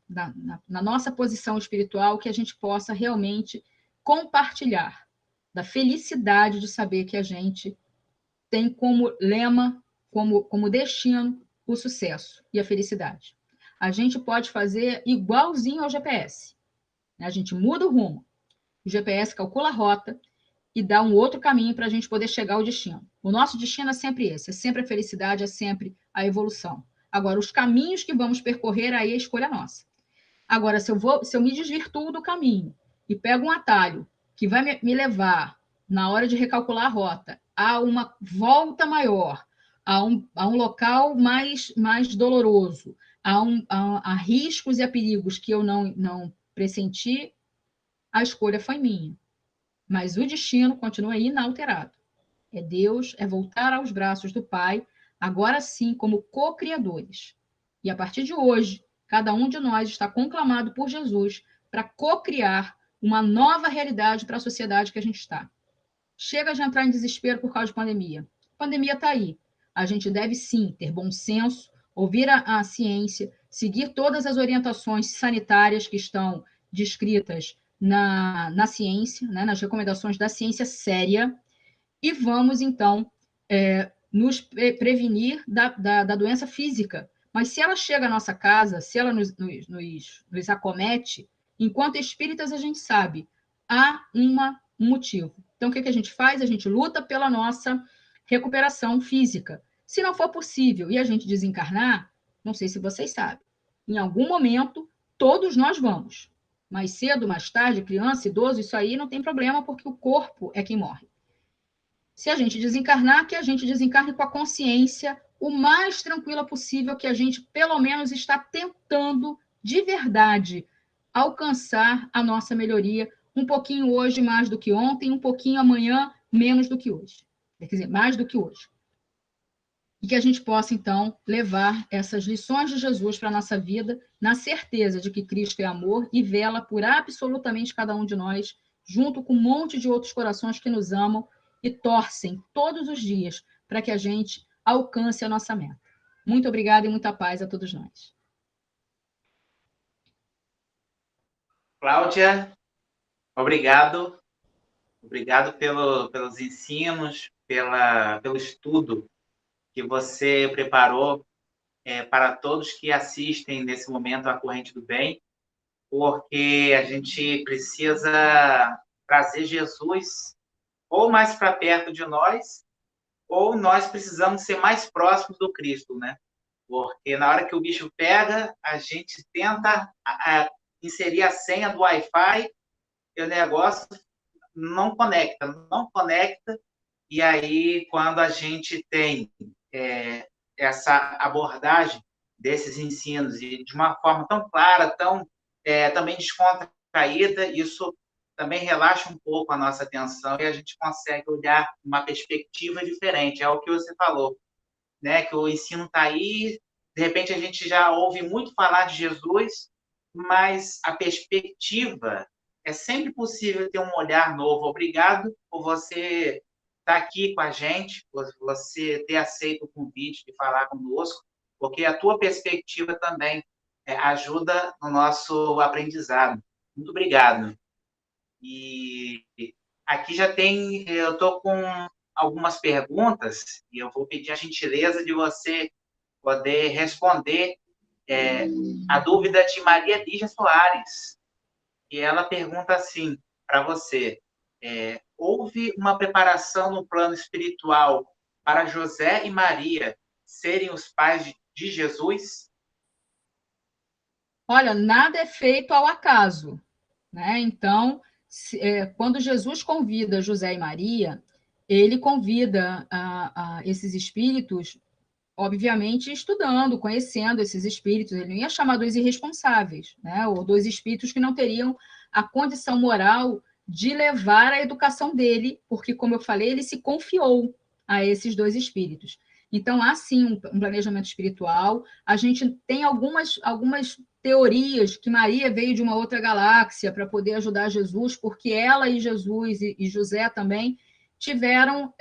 nossa posição espiritual, que a gente possa realmente compartilhar da felicidade de saber que a gente tem como lema, como destino, o sucesso e a felicidade. A gente pode fazer igualzinho ao GPS. A gente muda o rumo, o GPS calcula a rota e dá um outro caminho para a gente poder chegar ao destino. O nosso destino é sempre esse, é sempre a felicidade, é sempre a evolução. Agora, os caminhos que vamos percorrer, aí é a escolha nossa. Agora, se eu me desvirtuo do caminho e pego um atalho que vai me levar, na hora de recalcular a rota, a uma volta maior, a um local mais doloroso, a riscos e a perigos que eu não pressenti, a escolha foi minha. Mas o destino continua inalterado. É Deus, é voltar aos braços do Pai, agora sim como co-criadores. E a partir de hoje, cada um de nós está conclamado por Jesus para co-criar uma nova realidade para a sociedade que a gente está. Chega de entrar em desespero por causa de pandemia. A pandemia está aí. A gente deve sim ter bom senso, ouvir a ciência, seguir todas as orientações sanitárias que estão descritas na ciência, né, nas recomendações da ciência séria, e vamos, então, nos prevenir da doença física. Mas se ela chega à nossa casa, se ela nos acomete, enquanto espíritas a gente sabe, há um motivo. Então, o que a gente faz? A gente luta pela nossa recuperação física. Se não for possível e a gente desencarnar, não sei se vocês sabem, em algum momento, todos nós vamos. Mais cedo, mais tarde, criança, idoso, isso aí não tem problema, porque o corpo é quem morre. Se a gente desencarnar, que a gente desencarne com a consciência o mais tranquila possível, que a gente, pelo menos, está tentando, de verdade, alcançar a nossa melhoria, um pouquinho hoje mais do que ontem, um pouquinho amanhã menos do que hoje. Quer dizer, mais do que hoje. E que a gente possa, então, levar essas lições de Jesus para a nossa vida, na certeza de que Cristo é amor e vela por absolutamente cada um de nós, junto com um monte de outros corações que nos amam e torcem todos os dias para que a gente alcance a nossa meta. Muito obrigada e muita paz a todos nós. Cláudia, obrigado. Obrigado pelos ensinos, pelo estudo que você preparou para todos que assistem nesse momento à Corrente do Bem, porque a gente precisa trazer Jesus ou mais para perto de nós, ou nós precisamos ser mais próximos do Cristo, né? Porque na hora que o bicho pega, a gente tenta inserir a senha do Wi-Fi e o negócio não conecta, e aí quando a gente tem essa abordagem desses ensinos e de uma forma tão clara, também descontraída, isso também relaxa um pouco a nossa atenção e a gente consegue olhar uma perspectiva diferente. É o que você falou, né? Que o ensino está aí, de repente a gente já ouve muito falar de Jesus, mas a perspectiva é sempre possível ter um olhar novo. Obrigado por você estar aqui com a gente, por você ter aceito o convite de falar conosco, porque a tua perspectiva também ajuda no nosso aprendizado. Muito obrigado. E aqui eu estou com algumas perguntas e eu vou pedir a gentileza de você poder responder a dúvida de Maria Lígia Soares. E ela pergunta assim para você: houve uma preparação no plano espiritual para José e Maria serem os pais de Jesus? Olha, nada é feito ao acaso, né? Então, quando Jesus convida José e Maria, ele convida esses espíritos, obviamente, estudando, conhecendo esses espíritos. Ele não ia chamar dois irresponsáveis, né? Ou dois espíritos que não teriam a condição moral de levar a educação dele, porque, como eu falei, ele se confiou a esses dois espíritos. Então, há sim um planejamento espiritual. A gente tem algumas teorias que Maria veio de uma outra galáxia para poder ajudar Jesus, porque ela e Jesus e José também tiveram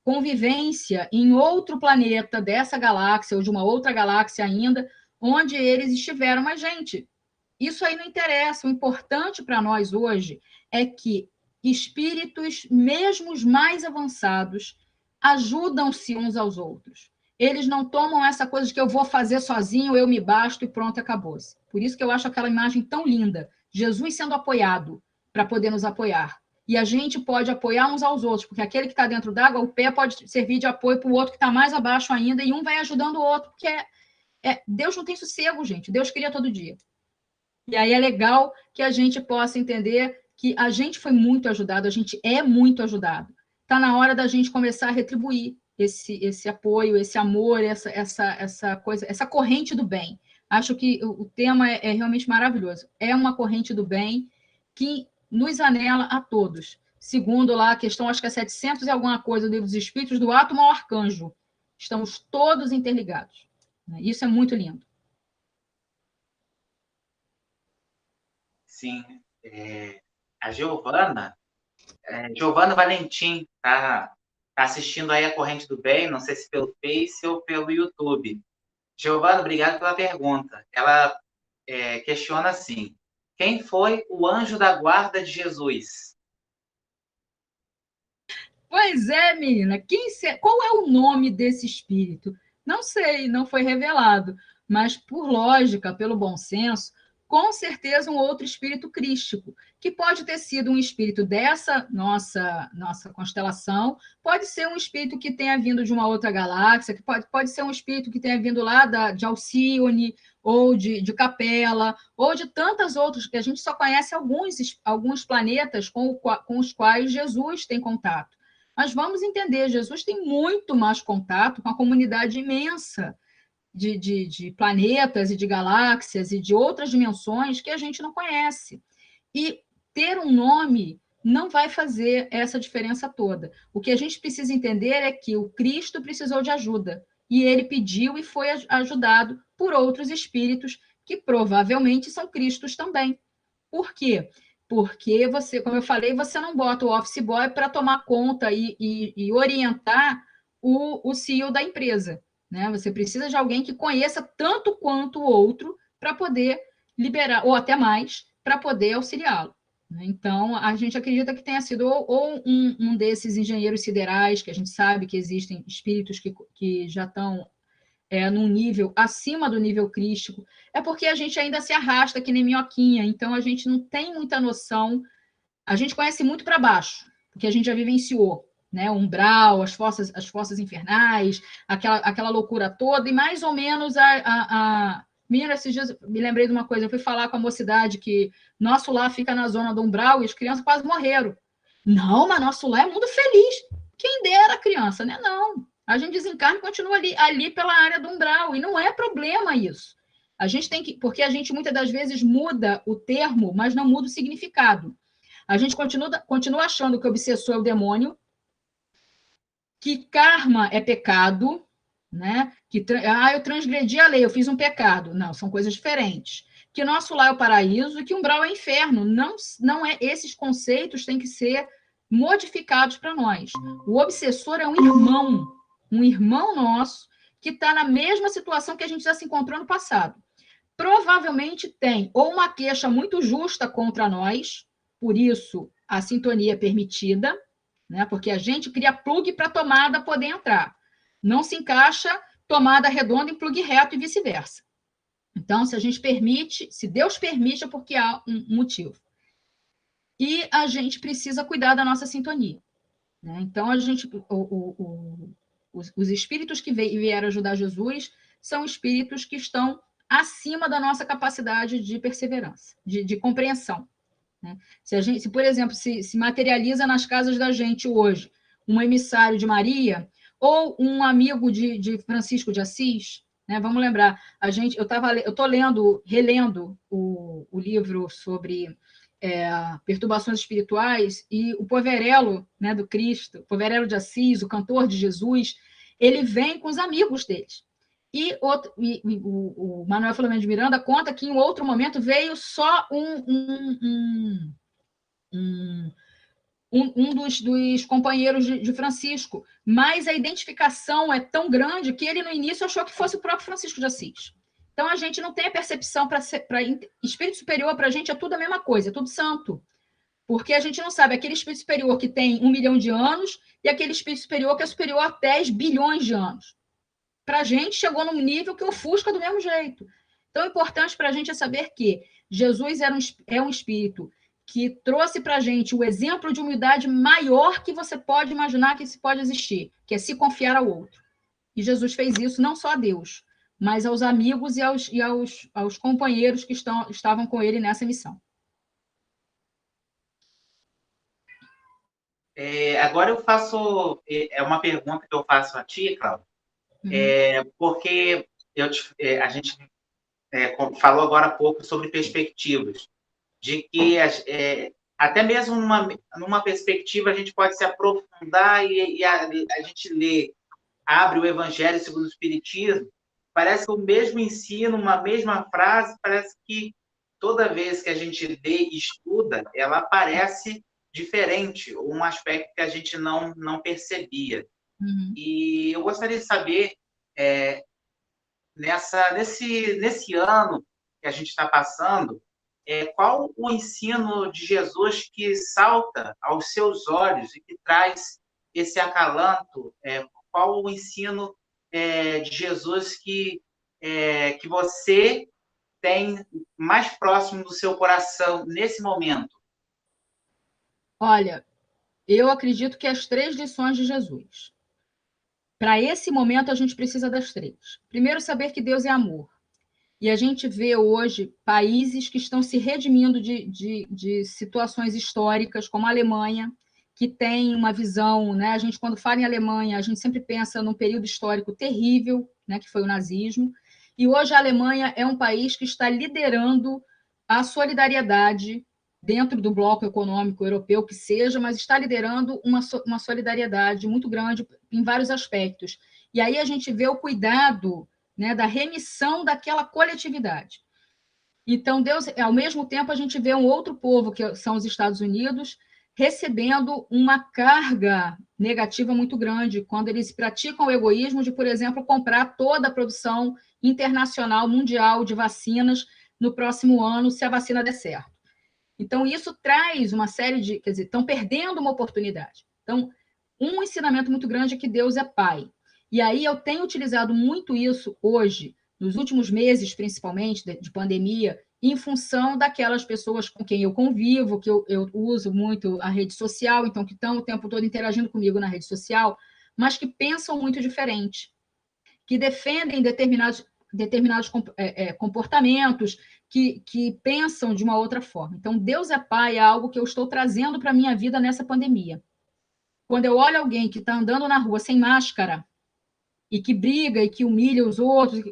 convivência em outro planeta dessa galáxia, ou de uma outra galáxia ainda, onde eles estiveram. Mas, gente, isso aí não interessa. O importante para nós hoje é que espíritos, mesmo os mais avançados, ajudam-se uns aos outros. Eles não tomam essa coisa de que eu vou fazer sozinho, eu me basto e pronto, acabou-se. Por isso que eu acho aquela imagem tão linda. Jesus sendo apoiado para poder nos apoiar. E a gente pode apoiar uns aos outros, porque aquele que está dentro d'água, o pé pode servir de apoio para o outro que está mais abaixo ainda, e um vai ajudando o outro, porque Deus não tem sossego, gente. Deus cria todo dia. E aí é legal que a gente possa entender que a gente foi muito ajudado, a gente é muito ajudado. Está na hora da gente começar a retribuir esse apoio, esse amor, essa coisa, essa corrente do bem. Acho que o tema é realmente maravilhoso. É uma corrente do bem que nos anela a todos. Segundo lá a questão, acho que é 700 e alguma coisa do Livro dos Espíritos, do átomo ao arcanjo. Estamos todos interligados. Isso é muito lindo. Sim. A Giovana Valentim está assistindo aí a Corrente do Bem, não sei se pelo Face ou pelo YouTube. Giovana, obrigado pela pergunta. Ela questiona assim: quem foi o anjo da guarda de Jesus? Pois é, menina. Qual é o nome desse espírito? Não sei, não foi revelado, mas por lógica, pelo bom senso, com certeza um outro espírito crístico, que pode ter sido um espírito dessa nossa constelação, pode ser um espírito que tenha vindo de uma outra galáxia, que pode ser um espírito que tenha vindo lá de Alcione, ou de Capela, ou de tantas outras, que a gente só conhece alguns planetas com os quais Jesus tem contato. Mas vamos entender, Jesus tem muito mais contato com a comunidade imensa de planetas e de galáxias e de outras dimensões que a gente não conhece. E ter um nome não vai fazer essa diferença toda. O que a gente precisa entender é que o Cristo precisou de ajuda, e ele pediu e foi ajudado por outros espíritos que provavelmente são Cristos também. Por quê? Porque você, como eu falei, você não bota o office boy para tomar conta e orientar o CEO da empresa, né? Você precisa de alguém que conheça tanto quanto o outro para poder liberar, ou até mais, para poder auxiliá-lo. Então, a gente acredita que tenha sido ou um desses engenheiros siderais, que a gente sabe que existem espíritos que já estão num nível acima do nível crístico, é porque a gente ainda se arrasta que nem minhoquinha, então a gente não tem muita noção, a gente conhece muito para baixo, porque a gente já vivenciou, né? O umbral, as fossas infernais, aquela loucura toda, e mais ou menos Menina, esses dias me lembrei de uma coisa, eu fui falar com a mocidade que nosso lar fica na zona do umbral e as crianças quase morreram. Não, mas nosso lar é mundo feliz. Quem dera a criança, né? Não. A gente desencarna e continua ali pela área do umbral, e não é problema isso. A gente tem que, porque a gente muitas das vezes muda o termo, mas não muda o significado. A gente continua achando que o obsessor é o demônio, que karma é pecado, né? Eu transgredi a lei, eu fiz um pecado. Não, são coisas diferentes. Que nosso lar é o paraíso e que umbral é o inferno. Não é, esses conceitos têm que ser modificados para nós. O obsessor é um irmão nosso que está na mesma situação que a gente já se encontrou no passado. Provavelmente tem ou uma queixa muito justa contra nós, por isso a sintonia é permitida, né? Porque a gente cria plug para a tomada poder entrar. Não se encaixa tomada redonda em plug reto e vice-versa. Então, se a gente permite, se Deus permite, é porque há um motivo. E a gente precisa cuidar da nossa sintonia, né? Então, os espíritos que vieram ajudar Jesus são espíritos que estão acima da nossa capacidade de perseverança, de compreensão, né? Se, por exemplo, se materializa nas casas da gente hoje um emissário de Maria ou um amigo de Francisco de Assis, né? Vamos lembrar, eu estou relendo o livro sobre perturbações espirituais, e o Poverello, né, do Cristo, Poverello de Assis, o cantor de Jesus, ele vem com os amigos deles. E o Manuel Filomeno de Miranda conta que em outro momento veio só um dos companheiros de Francisco, mas a identificação é tão grande que ele, no início, achou que fosse o próprio Francisco de Assis. Então, a gente não tem a percepção para espírito superior, para a gente é tudo a mesma coisa, é tudo santo. Porque a gente não sabe aquele espírito superior que tem 1 milhão de anos e aquele espírito superior que é superior a 10 bilhões de anos. Para a gente, chegou num nível que ofusca do mesmo jeito. Então, o importante para a gente é saber que Jesus é um espírito que trouxe para a gente o exemplo de humildade maior que você pode imaginar que se pode existir, que é se confiar ao outro. E Jesus fez isso não só a Deus, mas aos amigos e aos companheiros que estavam com ele nessa missão. Agora eu faço uma pergunta que eu faço a ti, Cláudia, porque a gente falou agora há pouco sobre perspectivas, de que até mesmo numa perspectiva a gente pode se aprofundar e a gente abre o Evangelho segundo o Espiritismo, parece que o mesmo ensino, uma mesma frase, parece que toda vez que a gente lê e estuda, ela aparece diferente, um aspecto que a gente não percebia. Uhum. E eu gostaria de saber, nesse ano que a gente está passando, qual o ensino de Jesus que salta aos seus olhos e que traz esse acalanto? Qual o ensino de Jesus que você tem mais próximo do seu coração nesse momento? Olha, eu acredito que as 3 lições de Jesus. Para esse momento, a gente precisa das 3. Primeiro, saber que Deus é amor. E a gente vê hoje países que estão se redimindo de situações históricas, como a Alemanha, que tem uma visão, né? A gente, quando fala em Alemanha, a gente sempre pensa num período histórico terrível, né? Que foi o nazismo. E hoje a Alemanha é um país que está liderando a solidariedade dentro do bloco econômico europeu que seja, mas está liderando uma solidariedade muito grande em vários aspectos. E aí a gente vê o cuidado, né, da remissão daquela coletividade. Então, Deus, ao mesmo tempo, a gente vê um outro povo, que são os Estados Unidos, recebendo uma carga negativa muito grande, quando eles praticam o egoísmo de, por exemplo, comprar toda a produção internacional, mundial de vacinas no próximo ano, se a vacina der certo. Então, isso traz uma série de... Quer dizer, estão perdendo uma oportunidade. Então, um ensinamento muito grande é que Deus é Pai. E aí eu tenho utilizado muito isso hoje, nos últimos meses, principalmente, de pandemia, em função daquelas pessoas com quem eu convivo, que eu uso muito a rede social, então que estão o tempo todo interagindo comigo na rede social, mas que pensam muito diferente, que defendem determinados comportamentos, que pensam de uma outra forma. Então, Deus é Pai é algo que eu estou trazendo para a minha vida nessa pandemia. Quando eu olho alguém que está andando na rua sem máscara e que briga e que humilha os outros,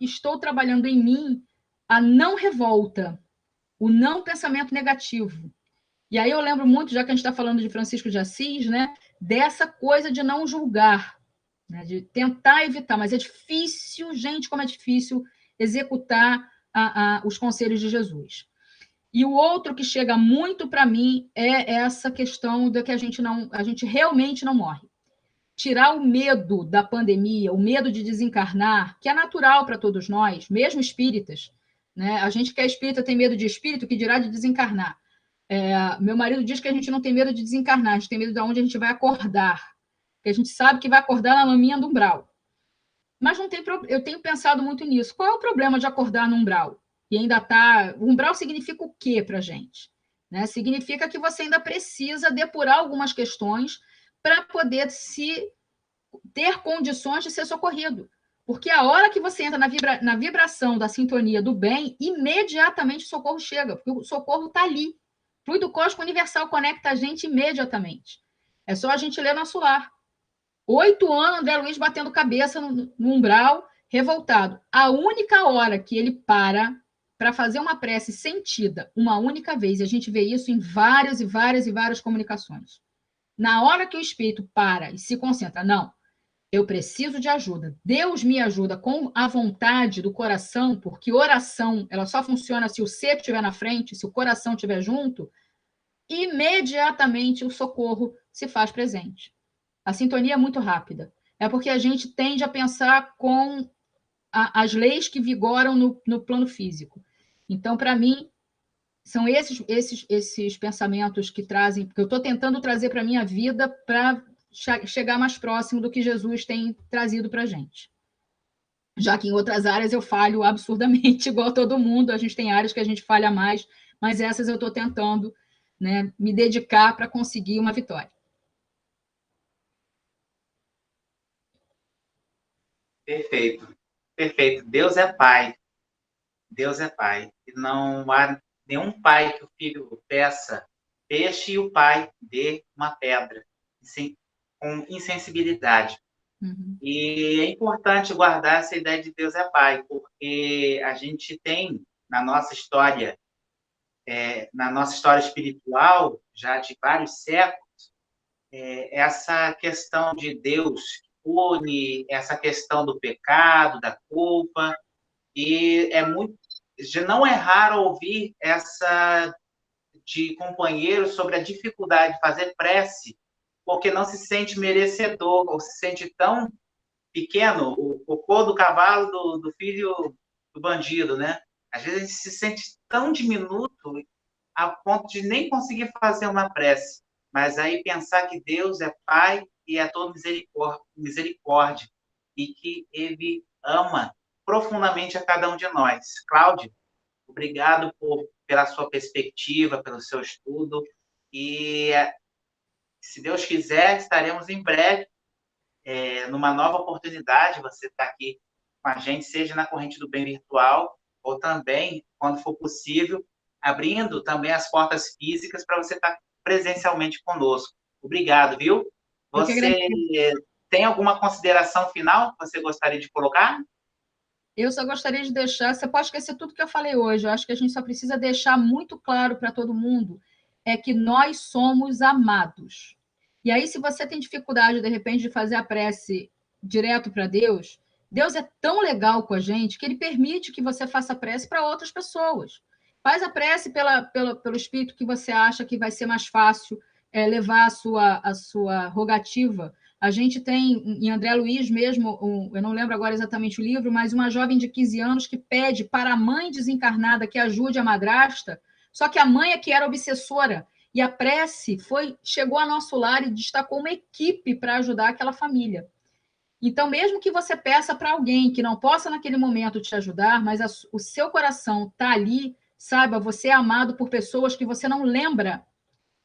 estou trabalhando em mim a não revolta, o não pensamento negativo. E aí eu lembro muito, já que a gente está falando de Francisco de Assis, né, dessa coisa de não julgar, né, de tentar evitar, mas é difícil, gente, como é difícil executar os conselhos de Jesus. E o outro que chega muito para mim é essa questão de que a gente realmente não morre. Tirar o medo da pandemia, o medo de desencarnar, que é natural para todos nós, mesmo espíritas, né? A gente que é espírita tem medo de espírito, que dirá de desencarnar. Meu marido diz que a gente não tem medo de desencarnar, a gente tem medo de onde a gente vai acordar, porque a gente sabe que vai acordar na laminha do umbral. Mas não tem, eu tenho pensado muito nisso. Qual é o problema de acordar no umbral? E ainda tá. O umbral significa o quê para a gente? Né? Significa que você ainda precisa depurar algumas questões para poder ter condições de ser socorrido. Porque a hora que você entra na vibração da sintonia do bem, imediatamente o socorro chega, porque o socorro está ali. O fluido cósmico universal conecta a gente imediatamente. É só a gente ler nosso lar. 8 anos, André Luiz batendo cabeça no umbral, revoltado. A única hora que ele para fazer uma prece sentida, uma única vez, e a gente vê isso em várias e várias e várias comunicações. Na hora que o espírito para e se concentra, não, eu preciso de ajuda. Deus me ajuda com a vontade do coração, porque oração, ela só funciona se o ser estiver na frente, se o coração estiver junto, imediatamente o socorro se faz presente. A sintonia é muito rápida. É porque a gente tende a pensar com as leis que vigoram no plano físico. Então, para mim, são esses pensamentos que trazem, que eu estou tentando trazer para a minha vida para chegar mais próximo do que Jesus tem trazido para a gente. Já que em outras áreas eu falho absurdamente, igual todo mundo, a gente tem áreas que a gente falha mais, mas essas eu estou tentando, né, me dedicar para conseguir uma vitória. Perfeito, perfeito. Deus é Pai. Deus é Pai. E não há nenhum pai que o filho peça peixe e o pai dê uma pedra, assim, com insensibilidade. Uhum. E é importante guardar essa ideia de Deus é Pai, porque a gente tem na nossa história espiritual, já de vários séculos, essa questão de Deus que pune, essa questão do pecado, da culpa, e não é raro ouvir essa de companheiros sobre a dificuldade de fazer prece, porque não se sente merecedor, ou se sente tão pequeno, o cocô do cavalo do filho do bandido, né? Às vezes a gente se sente tão diminuto a ponto de nem conseguir fazer uma prece. Mas aí pensar que Deus é Pai e é todo misericórdia e que Ele ama profundamente a cada um de nós. Cláudio, obrigado pela sua perspectiva, pelo seu estudo e, se Deus quiser, estaremos em breve numa nova oportunidade. Você está aqui com a gente, seja na Corrente do Bem virtual ou também, quando for possível, abrindo também as portas físicas para você estar presencialmente conosco. Obrigado, viu? Você tem alguma consideração final que você gostaria de colocar? Eu só gostaria de deixar, você pode esquecer tudo que eu falei hoje, eu acho que a gente só precisa deixar muito claro para todo mundo é que nós somos amados. E aí, se você tem dificuldade, de repente, de fazer a prece direto para Deus, Deus é tão legal com a gente que Ele permite que você faça a prece para outras pessoas. Faz a prece pelo espírito que você acha que vai ser mais fácil levar a sua rogativa A gente tem, em André Luiz mesmo, eu não lembro agora exatamente o livro, mas uma jovem de 15 anos que pede para a mãe desencarnada que ajude a madrasta, só que a mãe é que era obsessora, e a prece chegou ao nosso lar e destacou uma equipe para ajudar aquela família. Então, mesmo que você peça para alguém que não possa naquele momento te ajudar, mas o seu coração está ali, saiba, você é amado por pessoas que você não lembra,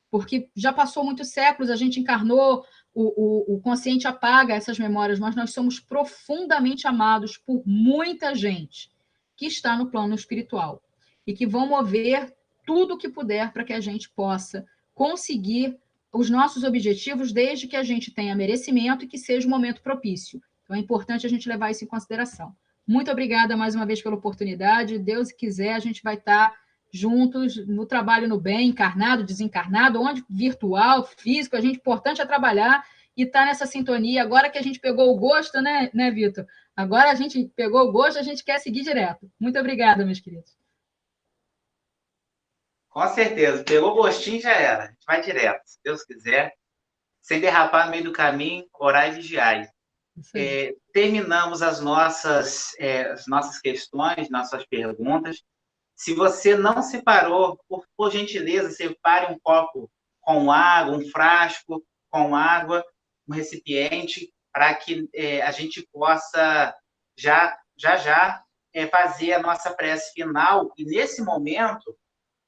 porque já passou muitos séculos, a gente encarnou, o consciente apaga essas memórias, mas nós somos profundamente amados por muita gente que está no plano espiritual e que vão mover tudo o que puder para que a gente possa conseguir os nossos objetivos, desde que a gente tenha merecimento e que seja um momento propício. Então, é importante a gente levar isso em consideração. Muito obrigada mais uma vez pela oportunidade. Deus quiser, a gente vai estar juntos no trabalho no bem, encarnado, desencarnado, onde virtual, físico, a gente importante é trabalhar e estar nessa sintonia. Agora que a gente pegou o gosto, né, Vitor? Agora a gente pegou o gosto, a gente quer seguir direto. Muito obrigada, meus queridos. Com certeza. Pegou o gostinho, já era. A gente vai direto, se Deus quiser. Sem derrapar no meio do caminho, orar e vigiar. Terminamos as nossas questões, nossas perguntas. Se você não separou, por gentileza, separe um copo com água, um frasco com água, um recipiente, para que a gente possa já fazer a nossa prece final. E nesse momento,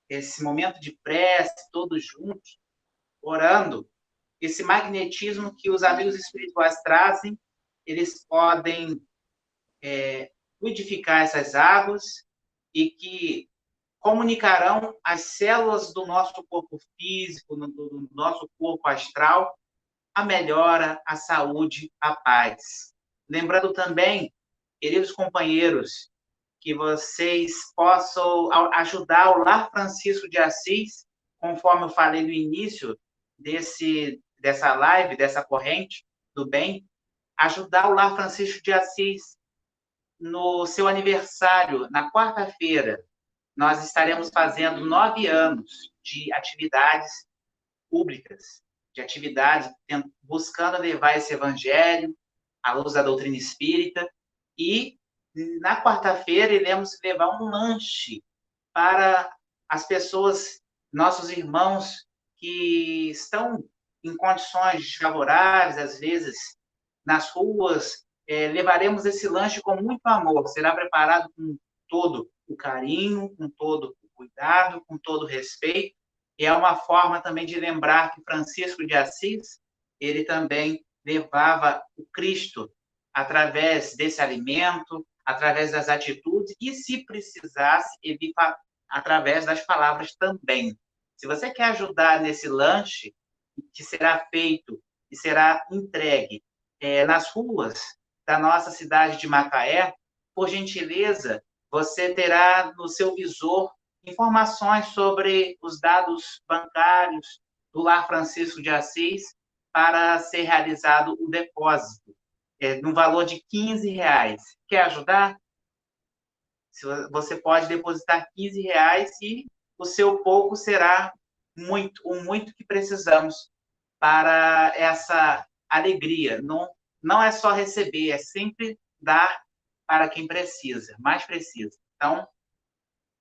esse momento de prece, todos juntos, orando, esse magnetismo que os amigos espirituais trazem, eles podem fluidificar essas águas e que comunicarão as células do nosso corpo físico, do nosso corpo astral, a melhora, a saúde, a paz. Lembrando também, queridos companheiros, que vocês possam ajudar o Lar Francisco de Assis, conforme eu falei no início dessa live, dessa corrente do bem, ajudar o Lar Francisco de Assis no seu aniversário, na quarta-feira. Nós estaremos fazendo 9 anos de atividades públicas, de atividades buscando levar esse evangelho à luz da doutrina espírita. E na quarta-feira iremos levar um lanche para as pessoas, nossos irmãos que estão em condições desfavoráveis, às vezes nas ruas. Levaremos esse lanche com muito amor. Será preparado com todo o carinho, com todo o cuidado, com todo o respeito. E é uma forma também de lembrar que Francisco de Assis, ele também levava o Cristo através desse alimento, através das atitudes e, se precisasse, ele através das palavras também. Se você quer ajudar nesse lanche, que será feito e será entregue nas ruas da nossa cidade de Macaé, por gentileza, você terá no seu visor informações sobre os dados bancários do Lar Francisco de Assis para ser realizado o depósito, no valor de R$ 15. Quer ajudar? Você pode depositar R$ 15 e o seu pouco será o muito que precisamos para essa alegria. Não é só receber, é sempre dar para quem precisa, mais precisa. Então,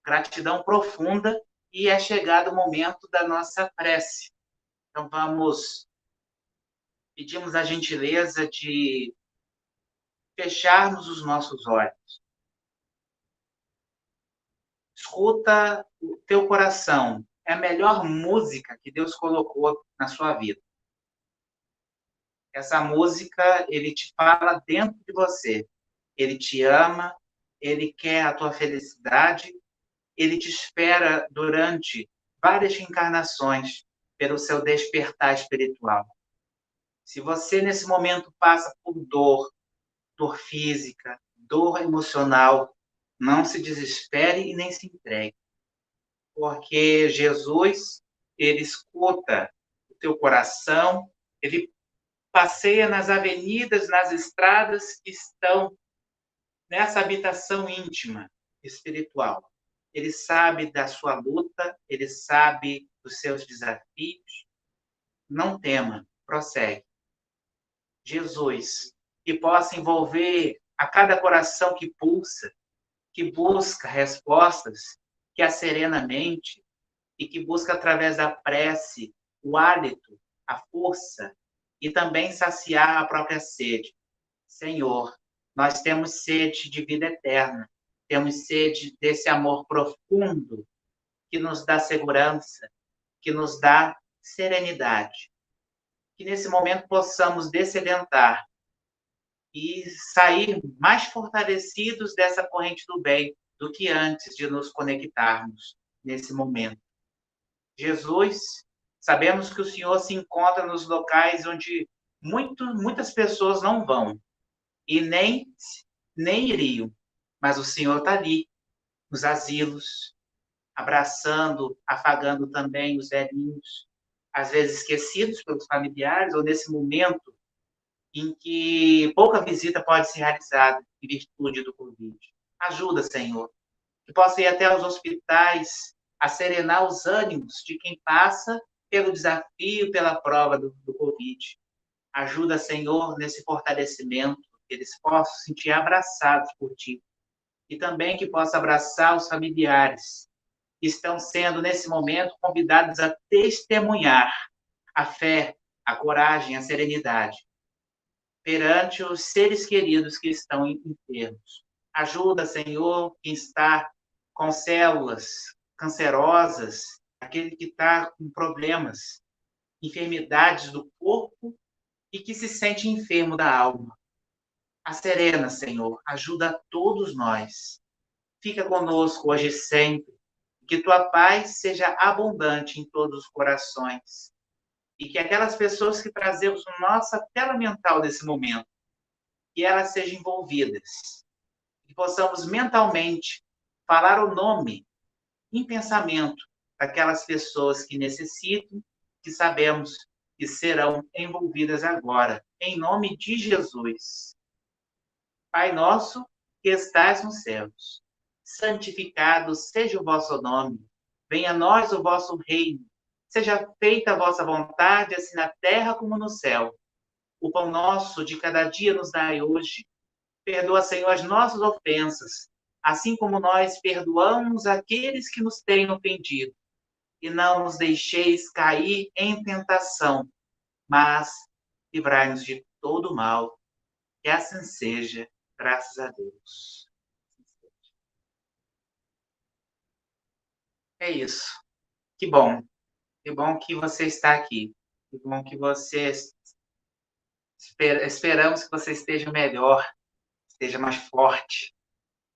gratidão profunda, e é chegado o momento da nossa prece. Então, pedimos a gentileza de fecharmos os nossos olhos. Escuta o teu coração. É a melhor música que Deus colocou na sua vida. Essa música, ele te fala dentro de você. Ele te ama, ele quer a tua felicidade, ele te espera durante várias encarnações pelo seu despertar espiritual. Se você, nesse momento, passa por dor física, dor emocional, não se desespere e nem se entregue. Porque Jesus, ele escuta o teu coração, ele passeia nas avenidas, nas estradas que estão nessa habitação íntima, espiritual. Ele sabe da sua luta, ele sabe dos seus desafios. Não tema, prossegue. Jesus, que possa envolver a cada coração que pulsa, que busca respostas, que acerena a mente e que busca, através da prece, o hálito, a força e também saciar a própria sede. Senhor, nós temos sede de vida eterna, temos sede desse amor profundo que nos dá segurança, que nos dá serenidade. Que nesse momento possamos descedentar e sair mais fortalecidos dessa corrente do bem do que antes de nos conectarmos nesse momento. Jesus, sabemos que o Senhor se encontra nos locais onde muitas pessoas não vão e nem iriam, mas o Senhor está ali, nos asilos, abraçando, afagando também os velhinhos, às vezes esquecidos pelos familiares, ou nesse momento em que pouca visita pode ser realizada em virtude do Covid. Ajuda, Senhor, que possa ir até os hospitais a serenar os ânimos de quem passa pelo desafio, pela prova do Covid. Ajuda, Senhor, nesse fortalecimento, que eles possam se sentir abraçados por Ti. E também que possa abraçar os familiares que estão sendo, nesse momento, convidados a testemunhar a fé, a coragem, a serenidade perante os seres queridos que estão enfermos. Ajuda, Senhor, quem está com células cancerosas, aquele que está com problemas, enfermidades do corpo e que se sente enfermo da alma. Acerena, Senhor, ajuda a todos nós. Fica conosco hoje e sempre. Que tua paz seja abundante em todos os corações. E que aquelas pessoas que trazemos na nossa tela mental nesse momento, que elas sejam envolvidas. Que possamos mentalmente falar o nome em pensamento daquelas pessoas que necessitam, que sabemos que serão envolvidas agora, em nome de Jesus. Pai nosso, que estais nos céus, santificado seja o vosso nome, venha a nós o vosso reino, seja feita a vossa vontade, assim na terra como no céu. O pão nosso de cada dia nos dai hoje. Perdoa, Senhor, as nossas ofensas, assim como nós perdoamos aqueles que nos têm ofendido. E não nos deixeis cair em tentação, mas livrai-nos de todo mal. Que assim seja, graças a Deus. É isso. Que bom. Que bom que você está aqui. Que bom que você... Esperamos que você esteja melhor, esteja mais forte.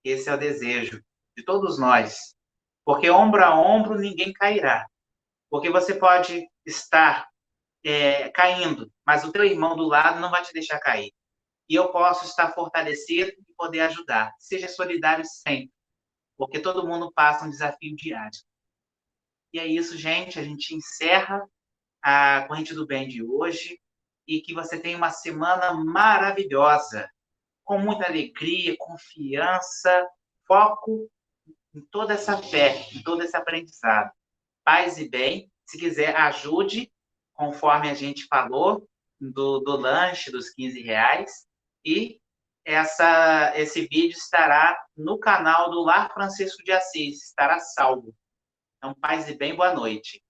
Esse é o desejo de todos nós. Porque ombro a ombro ninguém cairá. Porque você pode estar caindo, mas o teu irmão do lado não vai te deixar cair. E eu posso estar fortalecido e poder ajudar. Seja solidário sempre, porque todo mundo passa um desafio diário. E é isso, gente. A gente encerra a Corrente do Bem de hoje e que você tenha uma semana maravilhosa, com muita alegria, confiança, foco em toda essa fé, em todo esse aprendizado. Paz e bem. Se quiser, ajude, conforme a gente falou, do lanche dos R$ 15. E esse vídeo estará no canal do Lar Francisco de Assis, estará salvo. Então, paz e bem, boa noite.